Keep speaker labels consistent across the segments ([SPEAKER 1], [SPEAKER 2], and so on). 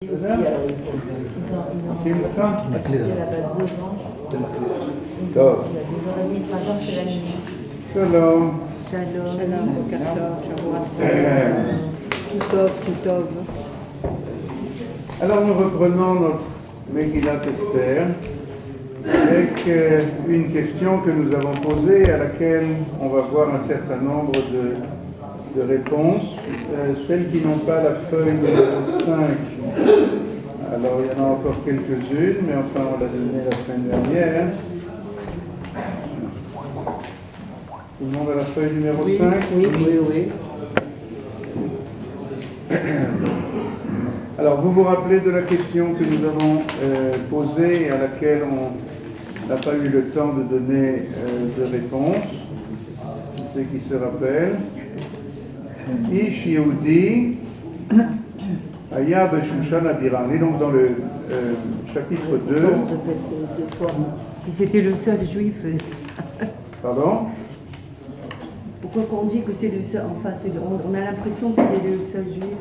[SPEAKER 1] Ils ont
[SPEAKER 2] טוב.
[SPEAKER 1] 2h30 של הנינים.
[SPEAKER 2] שלום.
[SPEAKER 1] שלום.
[SPEAKER 3] שלום, בוקר טוב, שבוע טוב, טוב.
[SPEAKER 2] Alors nous reprenons notre Megillat Esther avec une question que nous avons posée à laquelle on va voir un certain nombre de réponses. Celles qui n'ont pas la feuille numéro 5, alors il y en a encore quelques-unes, mais enfin on l'a donné la semaine dernière. Tout le monde a la feuille numéro 5 ?
[SPEAKER 3] Oui.
[SPEAKER 2] Alors, vous vous rappelez de la question que nous avons posée et à laquelle on n'a pas eu le temps de donner de réponse. Ceux qui se rappellent. Ish Yehudi Aya Beshushan Abiram. On est donc dans le chapitre 2.
[SPEAKER 3] Si c'était le seul juif.
[SPEAKER 2] Pardon ?
[SPEAKER 3] Pourquoi qu'on dit que c'est le seul, enfin on a l'impression qu'il est le seul juif.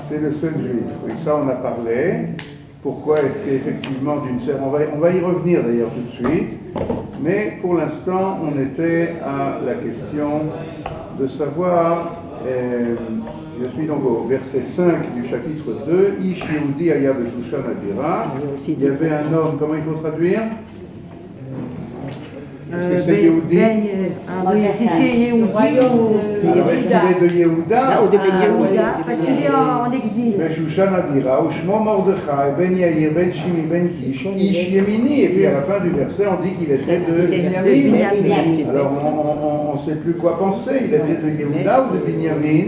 [SPEAKER 2] C'est le seul juif. Oui, ça on a parlé. Pourquoi est-ce qu'effectivement on va y revenir d'ailleurs tout de suite. Mais pour l'instant, on était à la question de savoir, je suis donc au verset 5 du chapitre 2, Ish Yehudi Aya Beshushan Abira. Il y avait un homme, comment il faut traduire ? Est-ce que c'est Yehudi?
[SPEAKER 3] Oui, si c'est Yehudi
[SPEAKER 2] Alors est-ce qu'il est de Yehuda?
[SPEAKER 3] ou de Ben Yehuda, parce qu'il est en exil.
[SPEAKER 2] Beshushan Abira, Ushmo Mordechai, Ben Yair, Ben Shimi, Ben Kish, Ish Yemini. Et puis à la fin du verset, on dit qu'il était de Binyamin. Alors on ne sait plus quoi penser. Il était de Yehuda ou de Binyamin?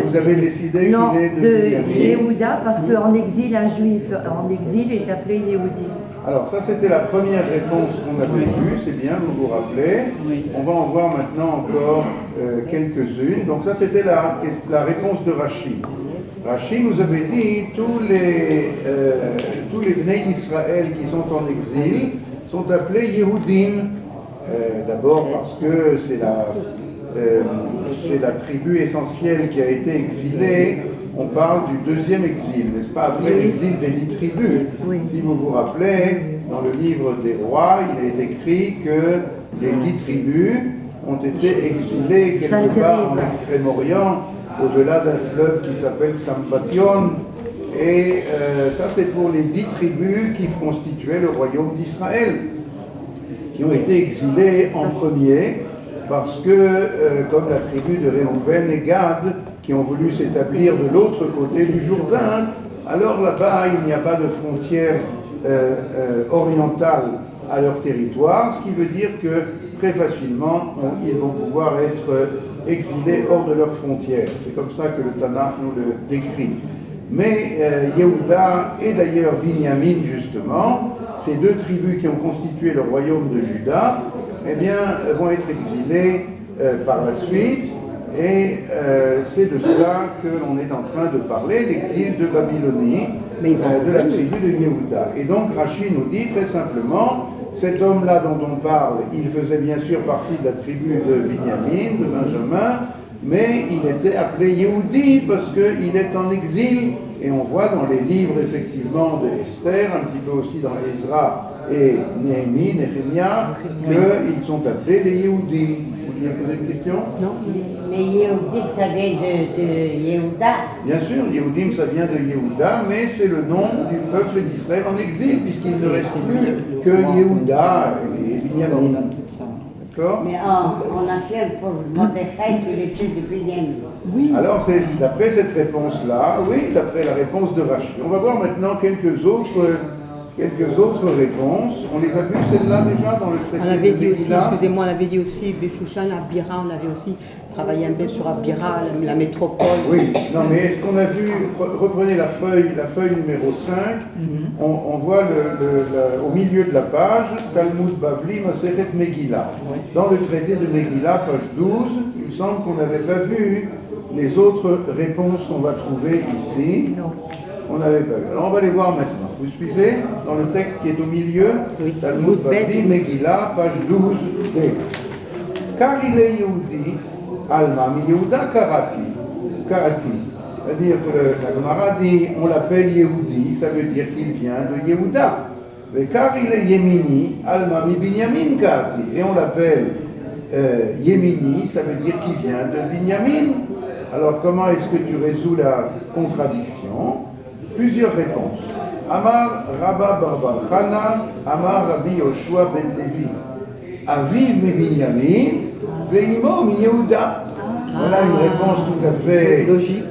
[SPEAKER 2] Vous avez décidé qu'il est de Binyamin.
[SPEAKER 3] Yehuda, parce qu'en exil, un juif en exil est appelé Yehudi.
[SPEAKER 2] Alors ça c'était la première réponse qu'on avait vue, c'est bien, vous vous rappelez. On va en voir maintenant encore quelques-unes. Donc ça c'était la réponse de Rashi. Rashi nous avait dit tous les Bnei Israël qui sont en exil sont appelés Yehudim. D'abord parce que c'est la tribu essentielle qui a été exilée. On parle du deuxième exil, n'est-ce pas, après l'exil des 10 tribus.
[SPEAKER 3] Oui.
[SPEAKER 2] Si vous vous rappelez, dans le livre des rois, il est écrit que les 10 tribus ont été exilées quelque part en Extrême-Orient, au-delà d'un fleuve qui s'appelle Sambation. Et ça, c'est pour les 10 tribus qui constituaient le royaume d'Israël, qui ont été exilées en premier, parce que, comme la tribu de Réhouven et Gad, qui ont voulu s'établir de l'autre côté du Jourdain, alors là-bas, il n'y a pas de frontière orientale à leur territoire, ce qui veut dire que très facilement, ils vont pouvoir être exilés hors de leurs frontières. C'est comme ça que le Tanakh nous le décrit. Mais Yehuda et d'ailleurs Binyamin, justement, ces deux tribus qui ont constitué le royaume de Juda, eh bien, vont être exilés par la suite. Et c'est de cela que l'on est en train de parler, l'exil de Babylonie, de la tribu de Yehuda. Et donc Rashi nous dit très simplement, cet homme-là dont on parle, il faisait bien sûr partie de la tribu de Binyamin, de Benjamin, mais il était appelé Yehudi parce qu'il est en exil. Et on voit dans les livres effectivement de Esther, un petit peu aussi dans Ezra et Néhémie, Néhémia, qu'ils sont appelés les Yehudim. Vous vouliez poser une question ?
[SPEAKER 4] Non. Mais Yehudim, ça vient de Yehuda.
[SPEAKER 2] Bien sûr, Yehudim, ça vient de Yehuda, mais c'est le nom du peuple d'Israël en exil, puisqu'il ne reste plus que Yehuda et Binyamin. D'accord ?
[SPEAKER 4] Mais on affirme pour Mordechai qu'il est de Binyamin.
[SPEAKER 3] Oui.
[SPEAKER 2] Alors, c'est d'après cette réponse-là, oui, d'après la réponse de Rashi. On va voir maintenant quelques autres réponses. On les a vues, celles-là, déjà, dans le traité
[SPEAKER 3] On avait
[SPEAKER 2] de
[SPEAKER 3] dit aussi,
[SPEAKER 2] Megillah.
[SPEAKER 3] excusez-moi, on avait dit aussi Beshushan, Abira, on avait aussi travaillé un peu sur Abira, la métropole.
[SPEAKER 2] Oui, non, mais est-ce qu'on a vu, reprenez la feuille numéro 5, on voit au milieu de la page, Talmud Bavli, Masechet Megillah. Dans le traité de Megillah, page 12, il me semble qu'on n'avait pas vu les autres réponses qu'on va trouver ici.
[SPEAKER 3] Non.
[SPEAKER 2] On n'avait pas vu. Alors on va les voir maintenant. Vous suivez dans le texte qui est au milieu, Talmud Bavli, Megillah, page 12b. Car il est Yehudi, Alma mi Yehuda Karati. C'est-à-dire que la Gemara dit, on l'appelle Yehudi, ça veut dire qu'il vient de Yehuda. Car il est Yemini, Alma mi Binyamin Kati. Et on l'appelle Yemini, ça veut dire qu'il vient de Binyamin. Alors comment est-ce que tu résous la contradiction? Plusieurs réponses. Amar Rabba Barbar Chana, Amar Rabbi Yoshua ben Levi. Aviv mi Binyamin, Veimo mi Yehuda. Voilà une réponse tout à fait
[SPEAKER 3] Logique.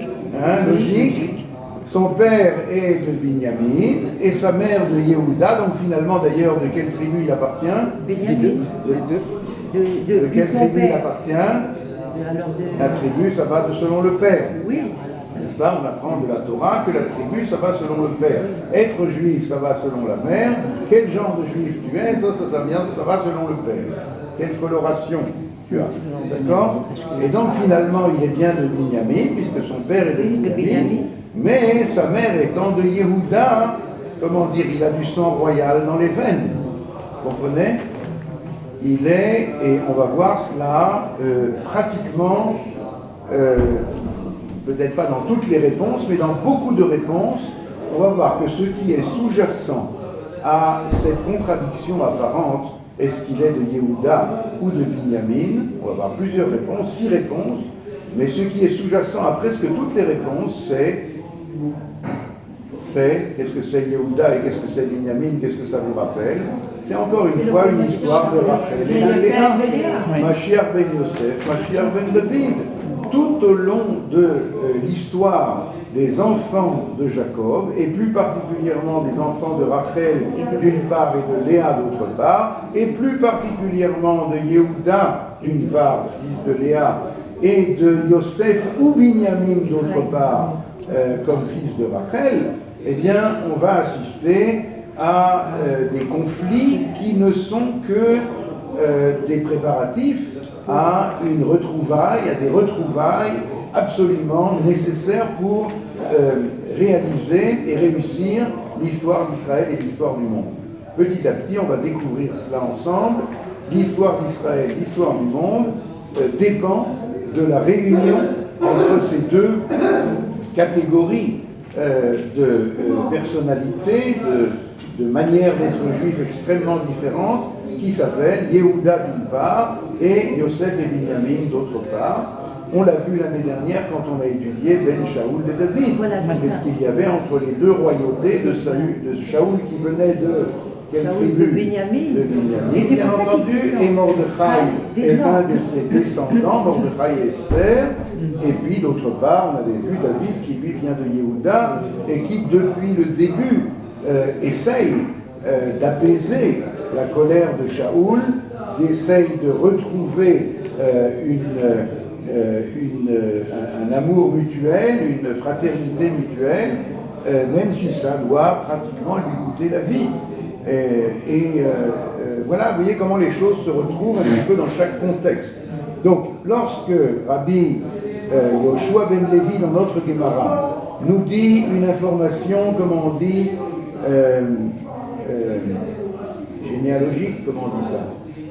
[SPEAKER 2] Logique. Son père est de Binyamin et sa mère de Yehuda. Donc finalement d'ailleurs de quelle tribu il appartient?
[SPEAKER 3] Benjamin.
[SPEAKER 2] De quelle
[SPEAKER 3] son
[SPEAKER 2] tribu il
[SPEAKER 3] père.
[SPEAKER 2] appartient?
[SPEAKER 3] Alors
[SPEAKER 2] La tribu, ça va selon le père.
[SPEAKER 3] Oui.
[SPEAKER 2] N'est-ce pas? On apprend de la Torah que la tribu, ça va selon le père. Être juif, ça va selon la mère. Quel genre de juif tu es? Ça va selon le père. Quelle coloration tu as? D'accord? Et donc finalement, il est bien de Binyamin, puisque son père est de Binyamin. Mais sa mère étant de Yehuda, comment dire, il a du sang royal dans les veines. Vous comprenez? Il est, et on va voir cela pratiquement, peut-être pas dans toutes les réponses, mais dans beaucoup de réponses, on va voir que ce qui est sous-jacent à cette contradiction apparente, est-ce qu'il est de Yehuda ou de Binyamin? On va voir plusieurs réponses, 6 réponses, mais ce qui est sous-jacent à presque toutes les réponses, c'est qu'est-ce que c'est Yehuda et qu'est-ce que c'est Binyamin, qu'est-ce que ça vous rappelle? C'est encore une fois une histoire de Rachel et de Léa, Mashiach ben Yosef, Mashiach ben David. Tout au long de l'histoire des enfants de Jacob, et plus particulièrement des enfants de Rachel d'une part et de Léa d'autre part, et plus particulièrement de Yehuda d'une part, fils de Léa, et de Yosef ou Binyamin d'autre part, comme fils de Rachel, eh bien, on va assister à des conflits qui ne sont que des préparatifs à une retrouvaille, à des retrouvailles absolument nécessaires pour réaliser et réussir l'histoire d'Israël et l'histoire du monde. Petit à petit, on va découvrir cela ensemble. L'histoire d'Israël, l'histoire du monde dépend de la réunion entre ces deux catégories de personnalités, de manières d'être juif extrêmement différentes, qui s'appellent Yehuda d'une part et Yosef et Binyamin d'autre part. On l'a vu l'année dernière quand on a étudié Ben Shaoul de David.
[SPEAKER 3] Voilà,
[SPEAKER 2] Qu'est-ce qu'il y avait entre les deux royautés de Shaoul qui venait de quelle tribu?
[SPEAKER 3] De Binyamin.
[SPEAKER 2] De Binyamin, bien entendu, et Mordechai est un de ses descendants, Mordechai et Esther. Et puis d'autre part, on avait vu David qui lui vient de Yehuda et qui depuis le début essaye d'apaiser la colère de Shaoul, essaye de retrouver un amour mutuel, une fraternité mutuelle, même si ça doit pratiquement lui coûter la vie. Voilà, vous voyez comment les choses se retrouvent un petit peu dans chaque contexte. Donc, lorsque Rabbi Yoshua ben Levi, dans notre Gemara, nous dit une information, comment on dit, généalogique, comment on dit ça?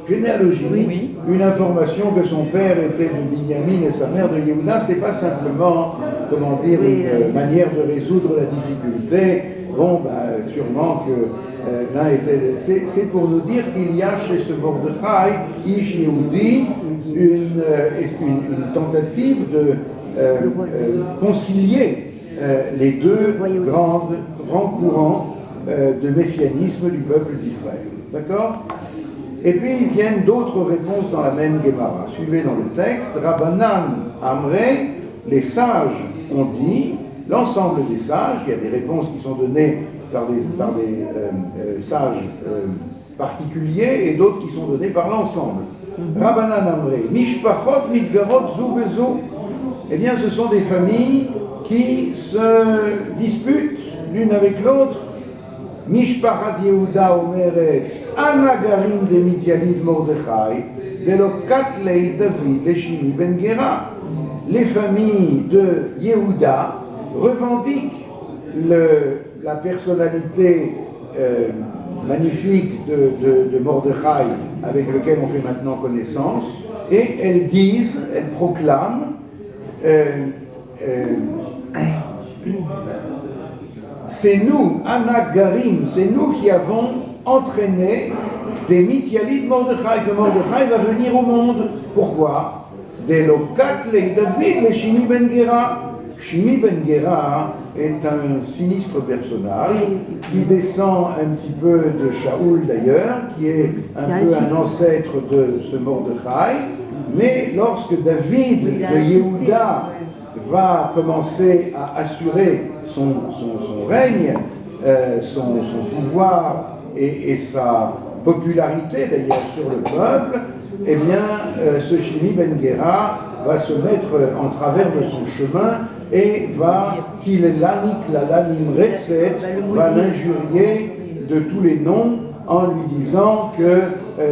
[SPEAKER 2] Généalogique,
[SPEAKER 3] oui.
[SPEAKER 2] Une information que son père était de Binyamin et sa mère de Yehuda, c'est pas simplement, comment dire, une manière de résoudre la difficulté. Bon, sûrement que l'un était... C'est pour nous dire qu'il y a chez ce Mordechai, Ish Yehudi, une tentative de concilier les deux grands courants de messianisme du peuple d'Israël. D'accord? Et puis viennent d'autres réponses dans la même Gemara. Suivez dans le texte. Rabbanan Amrei, les sages ont dit, l'ensemble des sages, il y a des réponses qui sont données par des sages particuliers et d'autres qui sont données par l'ensemble. Rabbanan Amrei, Mishpachot Mitgarot Zu Bezu. Eh bien, ce sont des familles qui se disputent l'une avec l'autre. Mishpachat Yehuda Omeret, Anagarim de Midyanid Mordechai, Velokat Lei David Leshimi Ben Gera. Les familles de Yehuda revendiquent la personnalité magnifique de Mordechai avec lequel on fait maintenant connaissance, et elles disent, elles proclament c'est nous, Anagarim, c'est nous qui avons entraîné des Mithiali de Mordechai, que Mordechai va venir au monde. Pourquoi? Des Lokat le David, le Shimi Ben Gera. Shimi Ben Gera est un sinistre personnage qui descend un petit peu de Shaoul d'ailleurs, qui est un ancêtre de ce Mordechai. Mais lorsque David de Yehuda va commencer à assurer son règne, son pouvoir et sa popularité d'ailleurs sur le peuple, eh bien ce Shimi Ben Gera va se mettre en travers de son chemin et va va l'injurier de tous les noms en lui disant que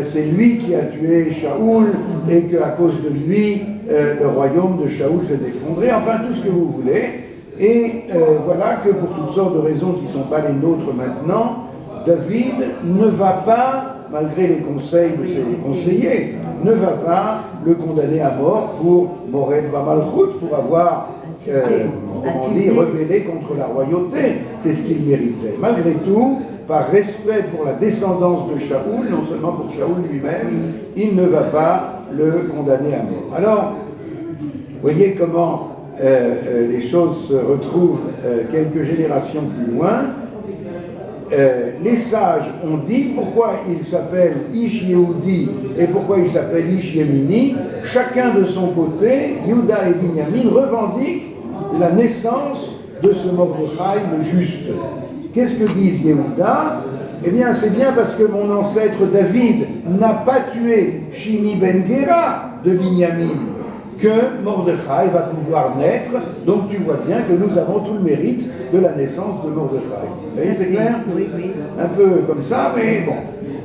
[SPEAKER 2] c'est lui qui a tué Shaoul et qu'à cause de lui le royaume de Shaoul s'est effondré, enfin tout ce que vous voulez. Et voilà que pour toutes sortes de raisons qui ne sont pas les nôtres maintenant, David ne va pas, malgré les conseils de ses conseillers, ne va pas le condamner à mort pour Mored Bamalchut, pour avoir rebellé contre la royauté. C'est ce qu'il méritait. Malgré tout, par respect pour la descendance de Shaoul, non seulement pour Shaoul lui-même, il ne va pas le condamner à mort. Alors, voyez comment les choses se retrouvent quelques générations plus loin. Les sages ont dit pourquoi il s'appelle Ish Yehudi et pourquoi il s'appelle Ish Yemini. Chacun de son côté, Yehuda et Binyamin revendiquent la naissance de ce Mordechai le juste. Qu'est-ce que disent Yehuda? Eh bien, c'est bien parce que mon ancêtre David n'a pas tué Shimi Ben Gera de Binyamin que Mordechai va pouvoir naître. Donc tu vois bien que nous avons tout le mérite de la naissance de Mordechai. Vous voyez, c'est clair?
[SPEAKER 3] Oui, oui.
[SPEAKER 2] Un peu comme ça, mais bon.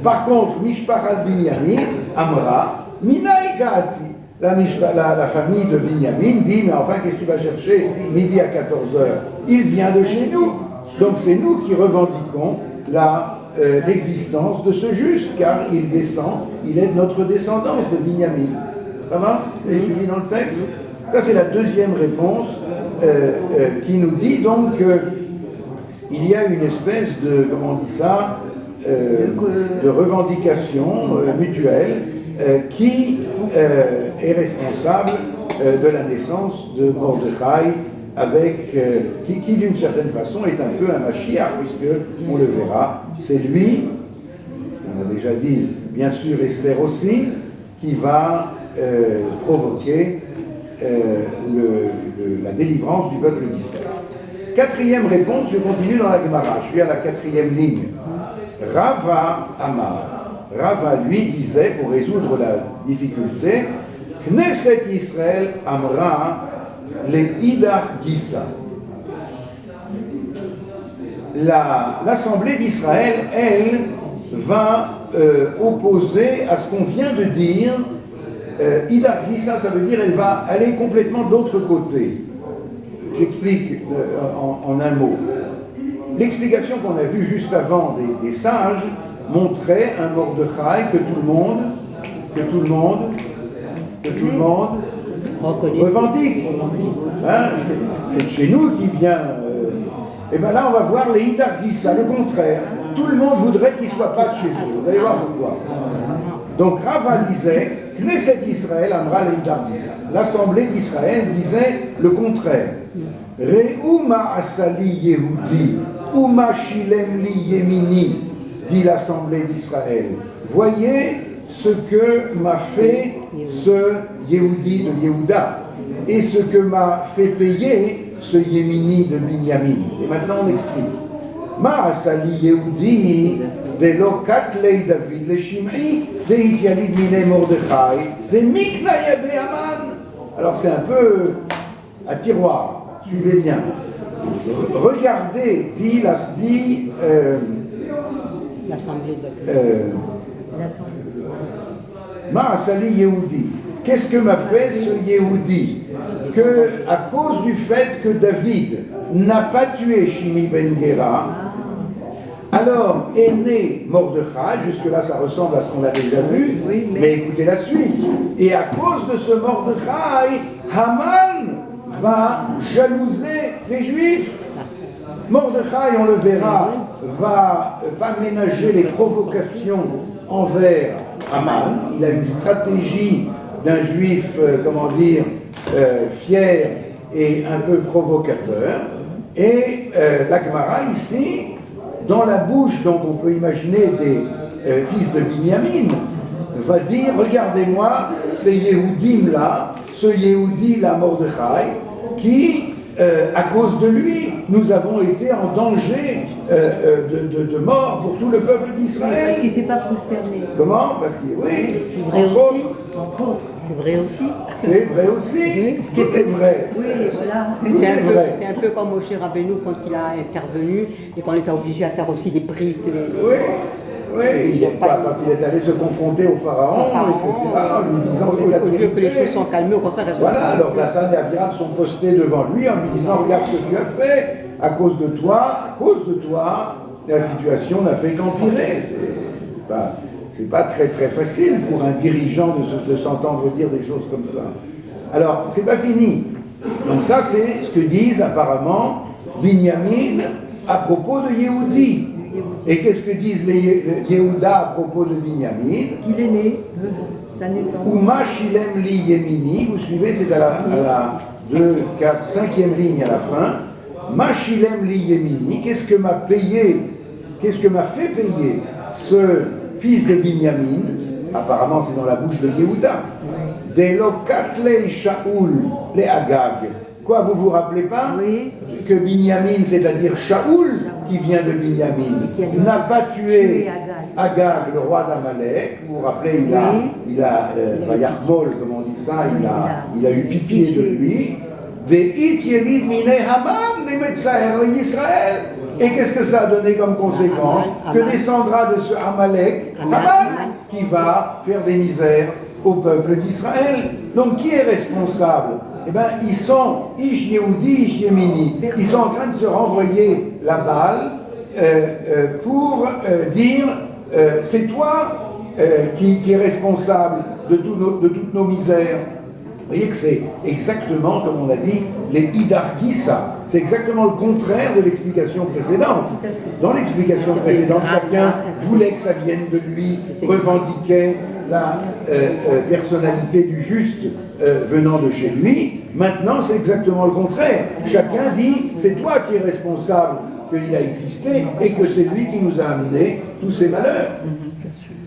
[SPEAKER 2] Par contre, Mishpachat Binyamin, Amra, Minaïkati. La famille de Binyamin dit, mais enfin, qu'est-ce que tu vas chercher midi à 14h? Il vient de chez nous. Donc c'est nous qui revendiquons l'existence de ce juste, car il est de notre descendance de Binyamin. Ça va? Vous avez suivi dans le texte? Ça, c'est la deuxième réponse qui nous dit donc qu'il y a une espèce de, comment on dit ça, de revendication mutuelle qui est responsable de la naissance de Mordechai, qui d'une certaine façon est un peu un Mashiach, puisque, on le verra, c'est lui, on a déjà dit, bien sûr Esther aussi, qui va provoquer la délivrance du peuple d'Israël. Quatrième réponse, je continue dans la Gemara, je suis à la quatrième ligne. Rava Amar. Rava lui disait, pour résoudre la difficulté, Knesset Israël Amra les Idar Gissa. L'Assemblée d'Israël, elle, va opposer à ce qu'on vient de dire. Idar Gissa, ça veut dire elle va aller complètement de l'autre côté. J'explique en un mot. L'explication qu'on a vue juste avant des sages montrait un Mordechai que tout le monde revendique. Hein, c'est de chez nous qui vient. Et bien là, on va voir les Idar Gissa, le contraire. Tout le monde voudrait qu'il ne soit pas de chez eux. Vous allez voir pourquoi. Donc Rava disait, Knesset Israël amra le Idar Gissa. L'Assemblée d'Israël disait le contraire. Re'uma asali Yehudi, uma shilem li yemini, dit l'Assemblée d'Israël. Voyez ce que m'a fait ce Yehudi de Yehuda et ce que m'a fait payer ce Yemini de Binyamin. Et maintenant on explique. Ma asali Yehudi de lo katlei David le Shim'i de Ityalid mine Mordechai de Mikna Yabe Aman. Alors c'est un peu à tiroir. Suivez bien. Regardez, dit l'Assemblée de Ma'asali Yehudi. Qu'est-ce que m'a fait ce Yehudi? Que, à cause du fait que David n'a pas tué Shimi Ben Gera, alors est né Mordechai. Jusque-là, ça ressemble à ce qu'on a déjà vu, mais écoutez la suite. Et à cause de ce Mordechai, Haman va jalouser les Juifs. Mordechai, on le verra, va pas ménager les provocations envers Haman. Il a une stratégie d'un Juif, fier et un peu provocateur. Et la Gemara ici, dans la bouche, donc on peut imaginer des fils de Binyamin, va dire, regardez-moi, ces Yehudim là, ce Yehudi là, Mordechai, qui, à cause de lui, nous avons été en danger de mort pour tout le peuple d'Israël.
[SPEAKER 3] Parce qu'il ne s'est pas prosterné.
[SPEAKER 2] Comment? Parce que, oui,
[SPEAKER 5] C'est vrai
[SPEAKER 2] entre
[SPEAKER 5] aussi.
[SPEAKER 2] autres.
[SPEAKER 5] C'est vrai aussi.
[SPEAKER 2] C'est vrai aussi. Tout est vrai.
[SPEAKER 3] Oui, voilà.
[SPEAKER 2] Tout est vrai.
[SPEAKER 6] C'est un peu comme Moshe Rabbeinu quand il a intervenu et qu'on les a obligés à faire aussi des prix.
[SPEAKER 2] Oui, oui, quand il est allé se confronter au pharaon, etc., en lui disant c'est la
[SPEAKER 6] Au lieu que les
[SPEAKER 2] vérité.
[SPEAKER 6] choses sont calmées, au contraire, elles sont
[SPEAKER 2] Voilà, alors Nathan et Abiram sont postés devant lui en lui disant regarde ce que tu as fait, à cause de toi, la situation n'a fait qu'empirer. C'est pas très très facile pour un dirigeant de s'entendre dire des choses comme ça. Alors, c'est pas fini. Donc ça, c'est ce que disent apparemment Binyamin à propos de Yehudi. Et qu'est-ce que disent les Yehuda à propos de Binyamin?
[SPEAKER 3] Qu'il est né, sa naissance.
[SPEAKER 2] Uma Shilem Li Yemini, vous suivez, c'est à la 2, 4, 5e ligne à la fin. Ma Shilem Li Yemini, qu'est-ce que m'a fait payer ce fils de Binyamin? Apparemment, c'est dans la bouche de Yehuda. Delokatlei Shaoul le Agag. Quoi, vous vous rappelez pas?
[SPEAKER 3] Oui.
[SPEAKER 2] Que Binyamin, c'est-à-dire Shaoul, qui vient de Binyamin, n'a pas tué Agag, le roi d'Amalek. Vous vous rappelez, il a Vayachmol, comme on dit ça, il a eu pitié de lui. Ve'it yelid minei Haman nemetzaher Israël. Et qu'est-ce que ça a donné comme conséquence? Que descendra de ce Amalek Haman, qui va faire des misères au peuple d'Israël. Donc qui est responsable? Eh bien, ils sont Ish Yehudi, Ish Yemini. Ils sont en train de se renvoyer la balle pour dire c'est toi qui est responsable de toutes nos misères. Vous voyez que c'est exactement, comme on a dit, les Idarkissa. C'est exactement le contraire de l'explication précédente. Dans l'explication précédente, chacun voulait que ça vienne de lui, revendiquait la personnalité du juste venant de chez lui. Maintenant, c'est exactement le contraire. Chacun dit, c'est toi qui es responsable qu'il a existé et que c'est lui qui nous a amené tous ces malheurs.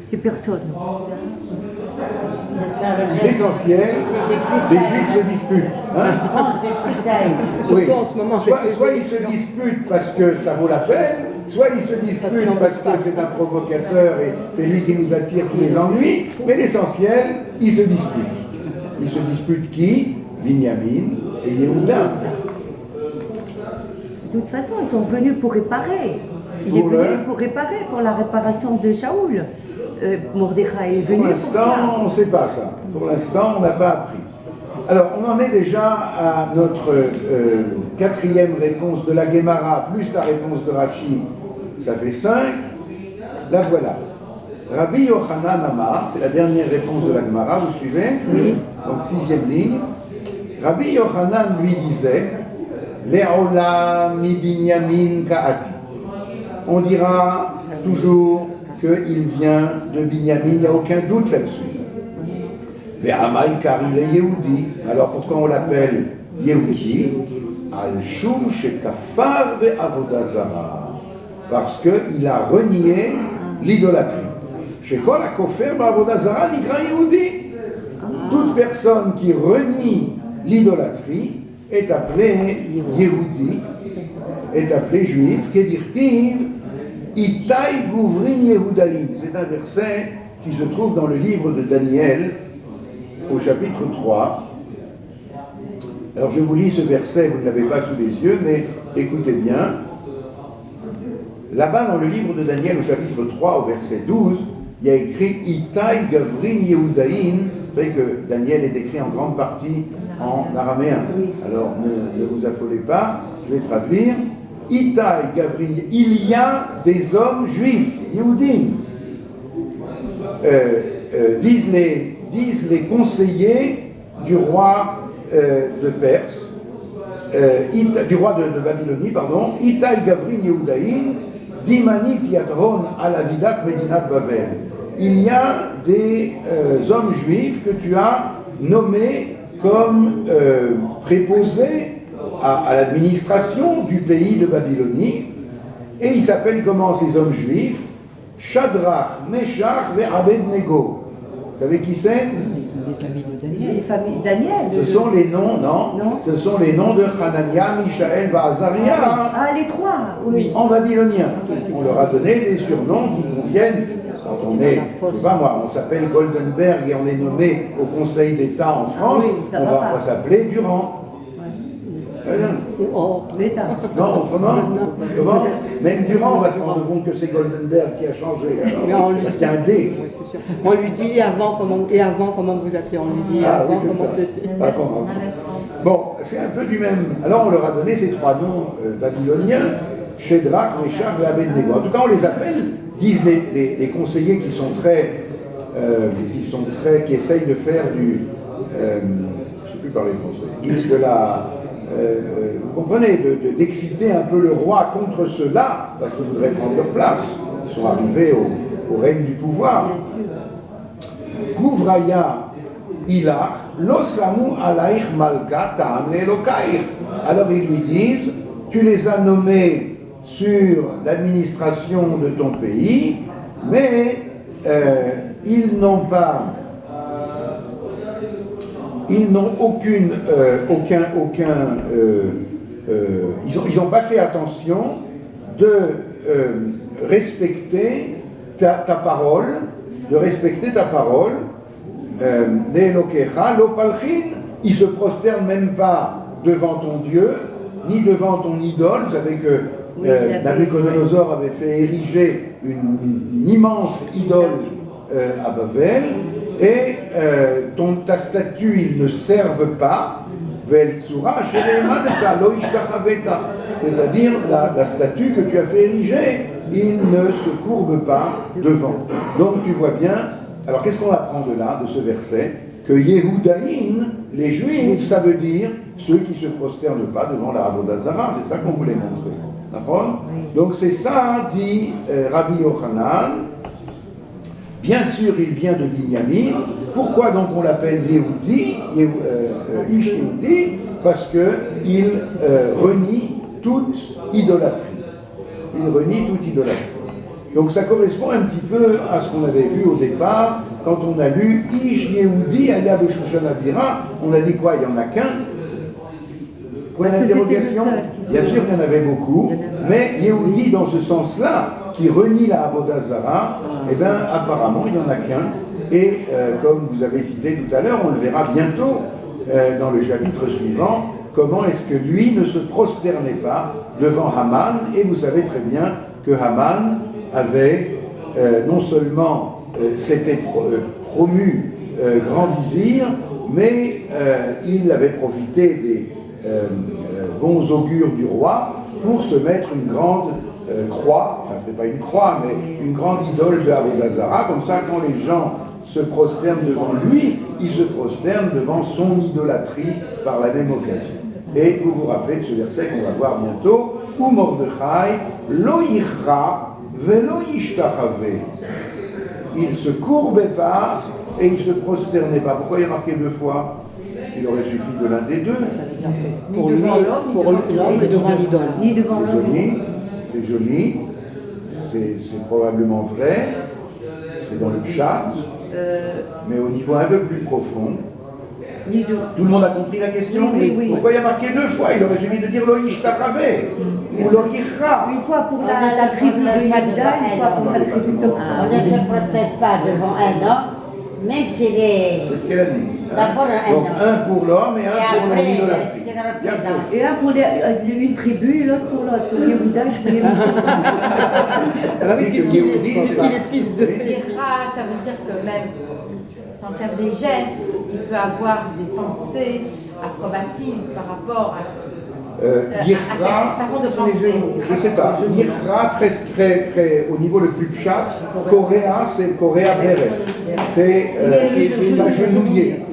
[SPEAKER 3] C'est personne.
[SPEAKER 2] L'essentiel, les Juifs se disputent. Hein? Oui.
[SPEAKER 6] Surtout en ce moment.
[SPEAKER 2] Soit ils se disputent parce que ça vaut la peine, soit ils se disputent parce que c'est un provocateur et c'est lui qui nous attire tous les ennuis, mais l'essentiel, ils se disputent. Ils se disputent qui? Binyamin et Yehuda.
[SPEAKER 3] De toute façon, ils sont venus pour réparer. Il est venu pour réparer, pour la réparation de Shaoul. Mordechai est venu
[SPEAKER 2] Pour l'instant, on ne sait pas ça. Pour l'instant, on n'a pas appris. Alors, on en est déjà à notre quatrième réponse de la Gemara, plus la réponse de Rashi. Ça fait 5. La voilà. Rabbi Yochanan Amar, c'est la dernière réponse de la Gemara, vous suivez?
[SPEAKER 3] Oui.
[SPEAKER 2] Donc, 6e ligne. Rabbi Yochanan lui disait Le'olam mi Binyamin ka'ati. On dira toujours qu'il vient de Binyamin, il n'y a aucun doute là-dessus. Ve'amai car il est Yehudi. Alors pourquoi on l'appelle Yehudi? Al shum shekafar ve'avoda zara. Parce qu'il a renié l'idolâtrie. Shekol hakofer ve'avoda zara nikra Yehudi. Toute personne qui renie l'idolâtrie est appelée Yehudi, est appelée juif, Kedirtiv, Itai Gouvrin Yehudaïm. C'est un verset qui se trouve dans le livre de Daniel, au chapitre 3. Alors je vous lis ce verset, vous ne l'avez pas sous les yeux, mais écoutez bien. Là-bas, dans le livre de Daniel, au chapitre 3, au verset 12, il y a écrit Itai Gavrin Yehudaïm. Vous savez que Daniel est écrit en grande partie en araméen. Alors ne vous affolez pas, je vais traduire. Itai Gavrin, il y a des hommes juifs, Yehudim, disent les conseillers du roi de Perse, du roi de Babylonie, pardon, Itai Gavrin Yehudaïn, Dimanit Yadron Alavidat Medinat Bavel. Il y a des hommes juifs que tu as nommés comme préposés à l'administration du pays de Babylonie, et ils s'appellent comment ces hommes juifs? Shadrach, Meshach et Abednego. Vous savez qui c'est?
[SPEAKER 3] Les amis de Daniel. Les familles de Daniel.
[SPEAKER 2] Ce sont les noms, non? Ce sont les noms de Hanania, Mishaël et Azaria.
[SPEAKER 3] Ah, les trois, oui.
[SPEAKER 2] En babylonien. On leur a donné des surnoms qui conviennent. Quand on est, je sais pas moi, on s'appelle Goldenberg et on est nommé au Conseil d'État en France,
[SPEAKER 3] oui,
[SPEAKER 2] on va s'appeler Durand.
[SPEAKER 3] L'État.
[SPEAKER 2] Non, autrement, comment? Même Durand, on va se rendre compte que c'est Goldenberg qui a changé. Alors, parce qu'il y a un D.
[SPEAKER 6] Oui, c'est sûr. On lui dit avant comment vous appelez, on lui dit
[SPEAKER 2] Ah, oui,
[SPEAKER 6] avant
[SPEAKER 2] c'est
[SPEAKER 6] comment
[SPEAKER 2] ça.
[SPEAKER 6] vous êtes.
[SPEAKER 2] Pas comment. Bon, c'est un peu du même. Alors on leur a donné ces trois noms babyloniens, Shadrach, Meshach et Abednego. En tout cas, on les appelle, disent les conseillers qui essayent de faire du, je ne sais plus parler français, plus de la, vous comprenez, d'exciter un peu le roi contre ceux-là, parce qu'ils voudraient prendre leur place. Ils sont arrivés au règne du pouvoir. Gouvraya Ilach, Losamu alaich malka ta'am le'elokaich. Alors ils lui disent, tu les as nommés sur l'administration de ton pays, mais ils n'ont ils n'ont pas fait attention de respecter ta parole, ils se prosternent même pas devant ton Dieu, ni devant ton idole. Vous savez que Nabuchodonosor avait fait ériger une immense idole à Babel, et ta statue, ils ne servent pas, c'est-à-dire la statue que tu as fait ériger, ils ne se courbent pas devant. Donc tu vois bien. Alors qu'est-ce qu'on apprend de là, de ce verset? Que Yehudaïn, les Juifs, ça veut dire ceux qui ne se prosternent pas devant la Avodah Zara. C'est ça qu'on voulait montrer. D'accord? Donc c'est ça, dit Rabbi Yochanan. Bien sûr, il vient de Binyamin. Pourquoi donc on l'appelle Yehudi, Ish Yehudi? Parce qu'il renie toute idolâtrie. Il renie toute idolâtrie. Donc ça correspond un petit peu à ce qu'on avait vu au départ, quand on a lu Ish Yehudi Aya B'Shushan Abira. On a dit quoi? Il n'y en a qu'un. Point d'interrogation. Bien sûr qu'il y en avait beaucoup, mais Yehudi dans ce sens-là, qui renie la Avodah Zara, eh bien apparemment il n'y en a qu'un. Et comme vous avez cité tout à l'heure, on le verra bientôt dans le chapitre suivant, comment est-ce que lui ne se prosternait pas devant Haman. Et vous savez très bien que Haman avait non seulement s'était promu grand vizir, mais il avait profité des bons augures du roi pour se mettre une grande croix, enfin ce n'est pas une croix, mais une grande idole de Avodah Zara. Comme ça, quand les gens se prosternent devant lui, ils se prosternent devant son idolâtrie par la même occasion. Et vous vous rappelez de ce verset qu'on va voir bientôt, où Mordechai lo yichra velo yishtachave. Il ne se courbait pas et il ne se prosternait pas. Pourquoi il y a marqué deux fois? Il aurait suffi de l'un des deux.
[SPEAKER 6] Pour lui, pour l'homme et devant l'idole.
[SPEAKER 3] Ni devant l'homme.
[SPEAKER 2] C'est joli, c'est probablement vrai, c'est dans le chat, mais au niveau un peu plus profond. Tout le monde a compris la question?
[SPEAKER 3] Oui.
[SPEAKER 2] Pourquoi il y a marqué deux fois? Il aurait suffi de dire lo yishtachave ou lo yichra.
[SPEAKER 3] Une fois pour la tribu de Yehuda, une fois pour la tribu de
[SPEAKER 4] On ne se protège pas devant un homme, même s'il est...
[SPEAKER 2] C'est ce qu'elle a dit.
[SPEAKER 4] D'abord un
[SPEAKER 2] Donc
[SPEAKER 4] homme.
[SPEAKER 2] un pour l'homme et un
[SPEAKER 4] Et
[SPEAKER 2] pour
[SPEAKER 4] après,
[SPEAKER 2] l'idolâtrie.
[SPEAKER 4] ce qu'il représente.
[SPEAKER 2] Bien fait.
[SPEAKER 3] Et un pour une tribu et l'autre pour l'autre. Pour Yehuda, pour Yehuda.
[SPEAKER 6] Ah oui, puisqu'il est fils de...
[SPEAKER 1] L'ira, ça veut dire que même sans faire des gestes, il peut avoir des pensées approbatives par rapport à sa façon de penser.
[SPEAKER 2] Je ne sais pas. Yifra, très, au niveau le plus chat, Coréa, c'est Coréa Beret. C'est s'agenouiller.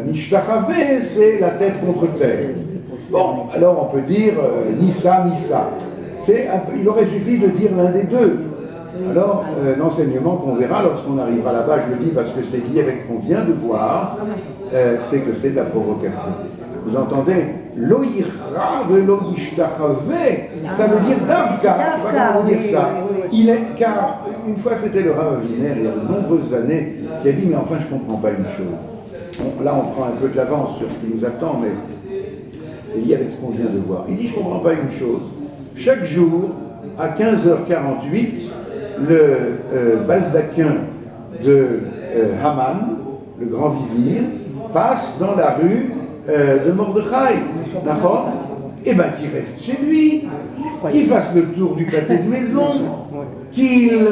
[SPEAKER 2] Mishtachave, c'est la tête contre terre. Bon, alors on peut dire ni ça, ni ça. Il aurait suffi de dire l'un des deux. Alors, l'enseignement qu'on verra lorsqu'on arrivera là-bas, je le dis parce que c'est lié avec ce qu'on vient de voir, c'est que c'est de la provocation. Vous entendez? Lo yira velo yishtachave, ça veut dire davka, je sais pas comment vous dire ça. Car une fois c'était le Rav Wiener, il y a de nombreuses années, qui a dit mais enfin je ne comprends pas une chose. Là on prend un peu de l'avance sur ce qui nous attend, mais c'est lié avec ce qu'on vient de voir. Il dit je ne comprends pas une chose. Chaque jour, à 15h48, le baldaquin de Haman, le grand vizir, passe dans la rue de Mordechai, d'accord? Eh bien, qu'il reste chez lui, qu'il fasse le tour du pâté de maison, qu'il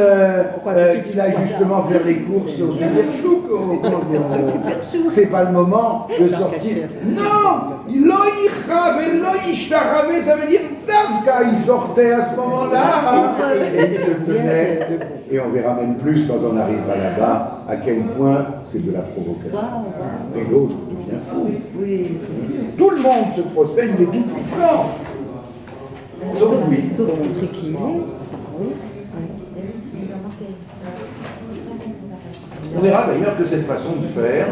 [SPEAKER 2] aille justement faire les courses au Superchouk. C'est pas le moment de sortir. Non! Ça veut dire Davka, il sortait à ce moment-là. Et il se tenait. Et on verra même plus quand on arrivera là-bas à quel point c'est de la provocation. Et l'autre devient fou. Tout le monde se prosterne, il est tout puissant. Sauf lui.
[SPEAKER 3] Sauf montrer qui il est.
[SPEAKER 2] On verra d'ailleurs que cette façon de faire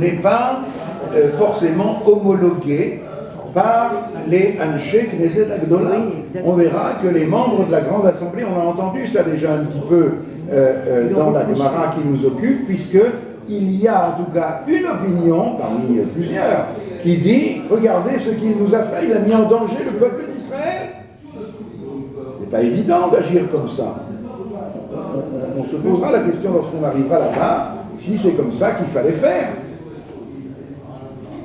[SPEAKER 2] n'est pas forcément homologuée par les Anshe Knesset Agdola. On verra que les membres de la Grande Assemblée, on a entendu ça déjà un petit peu dans la Gemara qui nous occupe, puisqu'il y a en tout cas une opinion, parmi plusieurs, qui dit, regardez ce qu'il nous a fait, il a mis en danger le peuple d'Israël. Ce n'est pas évident d'agir comme ça. On se posera la question lorsqu'on arrivera là-bas, si c'est comme ça qu'il fallait faire.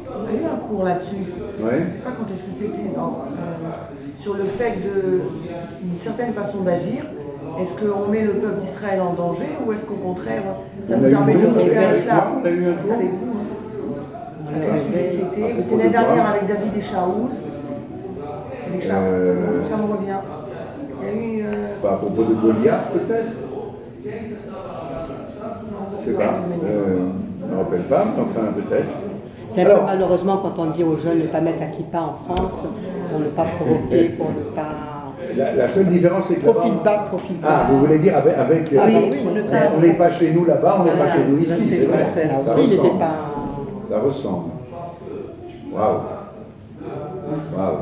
[SPEAKER 5] On a eu un cours là-dessus.
[SPEAKER 2] Ouais.
[SPEAKER 5] Je ne sais pas quand est-ce que c'était, sur le fait d'une certaine façon d'agir. Est-ce qu'on met le peuple d'Israël en danger ou est-ce qu'au contraire, ça nous permet de monter un schlag?
[SPEAKER 2] On a eu un cours.
[SPEAKER 5] C'était l'année dernière avec David et Shaoul. Ça me revient. Il y a eu.
[SPEAKER 2] Pas à propos de Goliath, peut-être? Je ne sais pas. Je ne me rappelle pas, mais enfin, peut-être.
[SPEAKER 6] C'est un peu malheureusement quand on dit aux jeunes de ne pas mettre un kippa en France, pour ne pas provoquer, pour ne pas...
[SPEAKER 2] La seule différence, c'est que
[SPEAKER 6] profil bas.
[SPEAKER 2] Ah, vous voulez dire avec on n'est pas chez nous là-bas, on n'est pas chez nous ici, c'est vrai. Ça ressemble. Ça ressemble. Waouh. Waouh.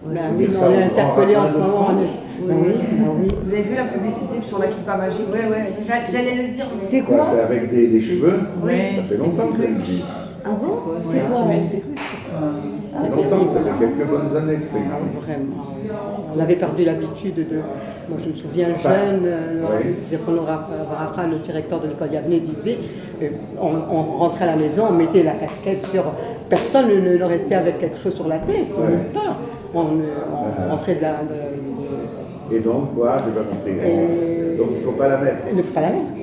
[SPEAKER 6] On est interpellé en ce moment.
[SPEAKER 5] Vous avez vu la publicité sur la kippa magique?
[SPEAKER 1] Oui, j'allais le dire. Mais...
[SPEAKER 3] C'est quoi?
[SPEAKER 2] C'est avec des cheveux.
[SPEAKER 1] Oui.
[SPEAKER 2] Ça fait longtemps que ça existe.
[SPEAKER 3] Ah bon? C'est quoi?
[SPEAKER 2] Ça fait longtemps, ça fait quelques bonnes années que ça existe.
[SPEAKER 6] Vraiment. On avait perdu l'habitude de... Moi, je me souviens jeune, le directeur de l'école Yavne disait, on rentrait à la maison, on mettait la casquette sur... Personne ne restait avec quelque chose sur la tête, pas. On rentrait de la...
[SPEAKER 2] Et donc, quoi? Je n'ai pas compris. Donc, il ne faut pas la mettre.
[SPEAKER 6] Il ne faut pas la mettre. Il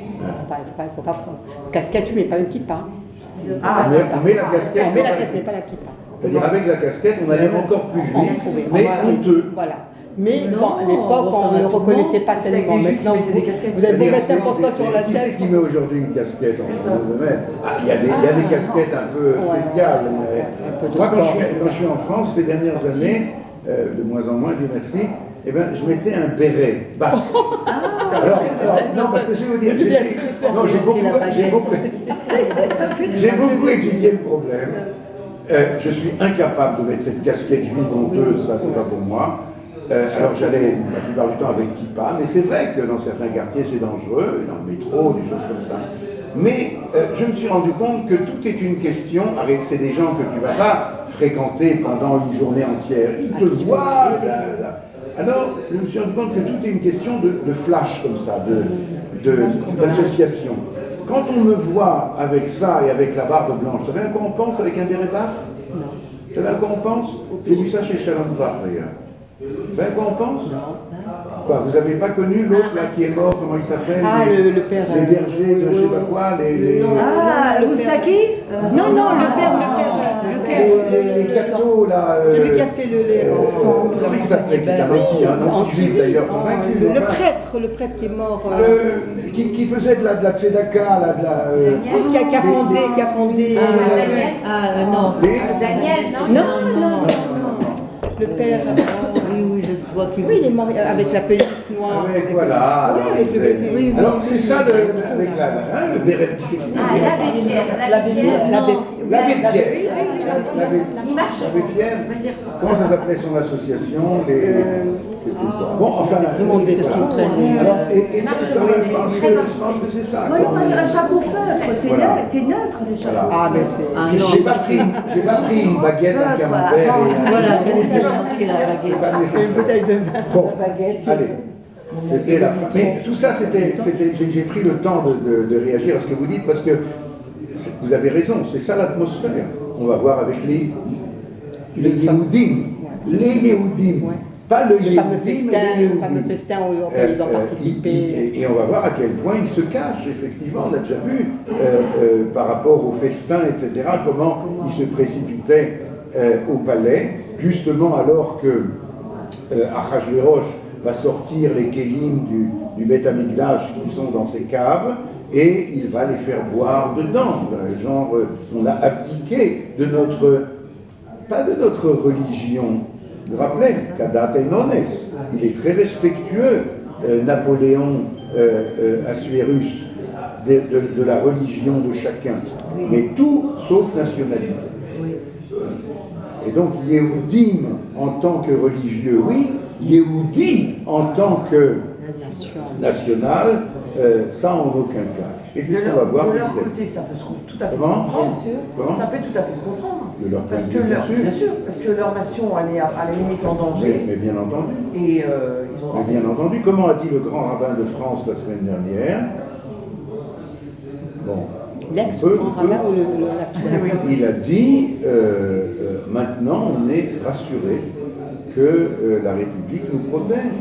[SPEAKER 6] ne faut pas prendre. Casquette, mais pas une kippa.
[SPEAKER 2] On met la casquette.
[SPEAKER 6] On met la tête, mais pas la kippa.
[SPEAKER 2] C'est-à-dire, avec la casquette, on a l'air encore plus juif, mais honteux.
[SPEAKER 6] Voilà. Mais bon, à l'époque, on ne reconnaissait pas tellement. Maintenant, vous avez beau mettre n'importe quoi sur la tête.
[SPEAKER 2] Qui c'est qui met aujourd'hui une casquette en train de mettre? Il y a des casquettes un peu spéciales. Moi, quand je suis en France, ces dernières années, de moins en moins, Dieu merci, eh ben, je mettais un béret basque. Alors, non, parce que je vais vous dire, j'ai beaucoup étudié le problème. Je suis incapable de mettre cette casquette juive honteuse, ça c'est pas pour moi. Alors j'allais la plupart du temps avec kippa, mais c'est vrai que dans certains quartiers c'est dangereux, dans le métro, des choses comme ça. Mais je me suis rendu compte que tout est une question, c'est des gens que tu ne vas pas fréquenter pendant une journée entière, ils te voient. Alors je me suis rendu compte que tout est une question de flash comme ça, d'association. Quand on me voit avec ça et avec la barbe blanche, vous savez à quoi on pense avec un béret basque? Vous savez à quoi on pense? J'ai vu ça chez Shalom Var d'ailleurs. Vous savez à quoi on pense? Quoi, vous n'avez pas connu l'autre là qui est mort, comment il s'appelle?
[SPEAKER 6] Le père.
[SPEAKER 2] Les bergers de je sais pas quoi,
[SPEAKER 3] Ah, le Moustaki? Non, le père.
[SPEAKER 2] Les gâteaux là.
[SPEAKER 6] Celui qui a fait le lait.
[SPEAKER 2] Comment il s'appelait? Qui est un anti-juif d'ailleurs convaincu.
[SPEAKER 6] Le prêtre qui est mort.
[SPEAKER 2] Qui faisait de la tzedaka,
[SPEAKER 6] qui a fondé.
[SPEAKER 1] Daniel?
[SPEAKER 3] Ah, non.
[SPEAKER 1] Daniel, non?
[SPEAKER 3] Non.
[SPEAKER 6] Le père.
[SPEAKER 3] Oui, je vois qu'il
[SPEAKER 6] Oui, il est mort avec la pellicule noire.
[SPEAKER 2] Avec, voilà.
[SPEAKER 6] Oui,
[SPEAKER 2] alors,
[SPEAKER 6] avec le bébé. Oui, oui,
[SPEAKER 2] alors,
[SPEAKER 6] oui,
[SPEAKER 2] c'est
[SPEAKER 6] oui,
[SPEAKER 2] ça,
[SPEAKER 6] oui,
[SPEAKER 2] avec le béret qui c'est qui
[SPEAKER 1] Ah, l'abbé Pierre,
[SPEAKER 6] L'abbé Pierre,
[SPEAKER 1] non.
[SPEAKER 2] L'abbé Pierre.
[SPEAKER 1] Il marche.
[SPEAKER 2] L'abbé Pierre.
[SPEAKER 1] Vas-y.
[SPEAKER 2] Comment ça s'appelait son association je sais plus quoi. Bon, enfin.
[SPEAKER 3] Vraiment des
[SPEAKER 2] voilà.
[SPEAKER 3] trucs très
[SPEAKER 2] Alors, et ça, je pense que c'est ça.
[SPEAKER 3] Voilà, on va dire un chapeau feutre,
[SPEAKER 2] Voilà.
[SPEAKER 3] c'est neutre le chapeau.
[SPEAKER 2] Voilà.
[SPEAKER 6] Ah, mais c'est.
[SPEAKER 3] Ah, non.
[SPEAKER 2] J'ai pas pris une baguette, un camembert et un.
[SPEAKER 3] Voilà, j'allais dire, manquer la
[SPEAKER 2] C'est
[SPEAKER 3] baguette.
[SPEAKER 2] pas
[SPEAKER 6] Une
[SPEAKER 2] nécessaire.
[SPEAKER 6] bouteille de vin.
[SPEAKER 2] Bon, allez. C'était la fin. Mais tout ça, j'ai pris le temps de réagir à ce que vous dites parce que vous avez raison, c'est ça l'atmosphère. On va voir avec les Yehoudim. Les Yehoudim. Pas le
[SPEAKER 6] Le fameux
[SPEAKER 2] Yehoudim,
[SPEAKER 6] festin,
[SPEAKER 2] mais les
[SPEAKER 6] le fameux
[SPEAKER 2] Yehoudim.
[SPEAKER 6] festin auquel ils ont participé.
[SPEAKER 2] Et on va voir à quel point ils se cachent, effectivement, on a déjà vu, par rapport au festin, etc., comment ils se précipitaient au palais, justement alors que Achashverosh va sortir les kélim du Beth Amikdash qui sont dans ses caves, et il va les faire boire dedans. Genre, on a abdiqué de pas de notre religion. Vous vous rappelez, Kadat Einones, il est très respectueux, Napoléon Assuérus, de la religion de chacun, mais tout sauf nationalité. Et donc, Yehoudim en tant que religieux, oui, Yehudi en tant que national, ça en aucun cas. Et c'est ce qu'on va voir.
[SPEAKER 5] De leur côté, ça peut tout à fait se
[SPEAKER 2] Comment
[SPEAKER 5] comprendre.
[SPEAKER 2] Comment
[SPEAKER 5] Ça peut tout à fait se comprendre.
[SPEAKER 2] De leur
[SPEAKER 5] Parce
[SPEAKER 2] point
[SPEAKER 5] que
[SPEAKER 2] de vue,
[SPEAKER 5] bien sûr, parce que leur nation, elle est à la limite en danger.
[SPEAKER 2] Mais bien entendu.
[SPEAKER 5] Et ils ont.
[SPEAKER 2] Mais bien entendu, comment a dit le grand rabbin de France la semaine dernière? Bon.
[SPEAKER 6] L'ex-grand rabbin ou l'actuel?
[SPEAKER 2] Il a dit maintenant on est rassuré que la République nous protège.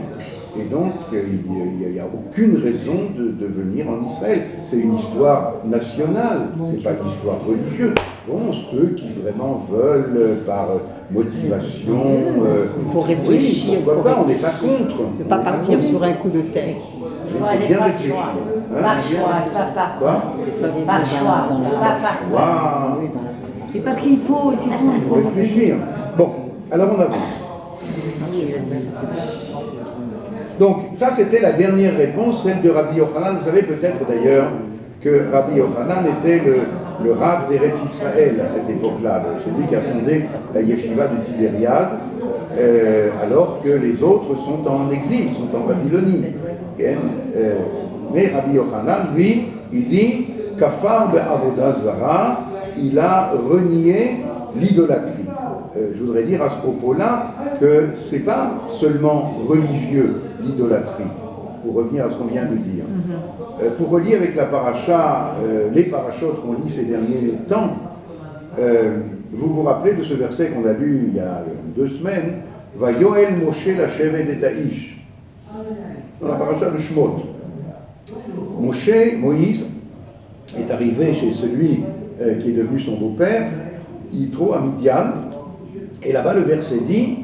[SPEAKER 2] Et donc il n'y a aucune raison de venir en Israël. C'est une histoire nationale, c'est pas une histoire religieuse. Bon, ceux qui vraiment veulent par motivation.
[SPEAKER 6] Il faut réfléchir.
[SPEAKER 2] Oui, pourquoi pas, on n'est pas contre.
[SPEAKER 6] Ne pas partir sur un coup de tête.
[SPEAKER 2] Il faut
[SPEAKER 4] aller
[SPEAKER 2] bien
[SPEAKER 4] par
[SPEAKER 2] réfléchir.
[SPEAKER 4] choix.
[SPEAKER 2] Hein?
[SPEAKER 4] Par choix, pas
[SPEAKER 2] Quoi
[SPEAKER 4] par choix, pas par
[SPEAKER 2] Waouh.
[SPEAKER 3] Et parce qu'il faut, c'est tout, il
[SPEAKER 2] Il faut
[SPEAKER 3] faut
[SPEAKER 2] réfléchir. Bon, alors on avance. Donc, ça c'était la dernière réponse, celle de Rabbi Yochanan. Vous savez peut-être d'ailleurs que Rabbi Yochanan était le Rav d'Eretz Israël à cette époque-là, celui qui a fondé la yeshiva de Tibériade, alors que les autres sont en exil, sont en Babylonie. Mais Rabbi Yochanan, lui, il dit Kafar be'avodah zara, il a renié l'idolâtrie. Je voudrais dire à ce propos-là que ce n'est pas seulement religieux l'idolâtrie, pour revenir à ce qu'on vient de dire. Pour relier avec la paracha, les parachutes qu'on lit ces derniers temps, vous vous rappelez de ce verset qu'on a lu il y a 2 semaines, Va Yoel Moshe la Shevet et Taïsh, dans la paracha de Shemot. Moïse, est arrivé chez celui qui est devenu son beau-père, Yitro à Midian, et là-bas le verset dit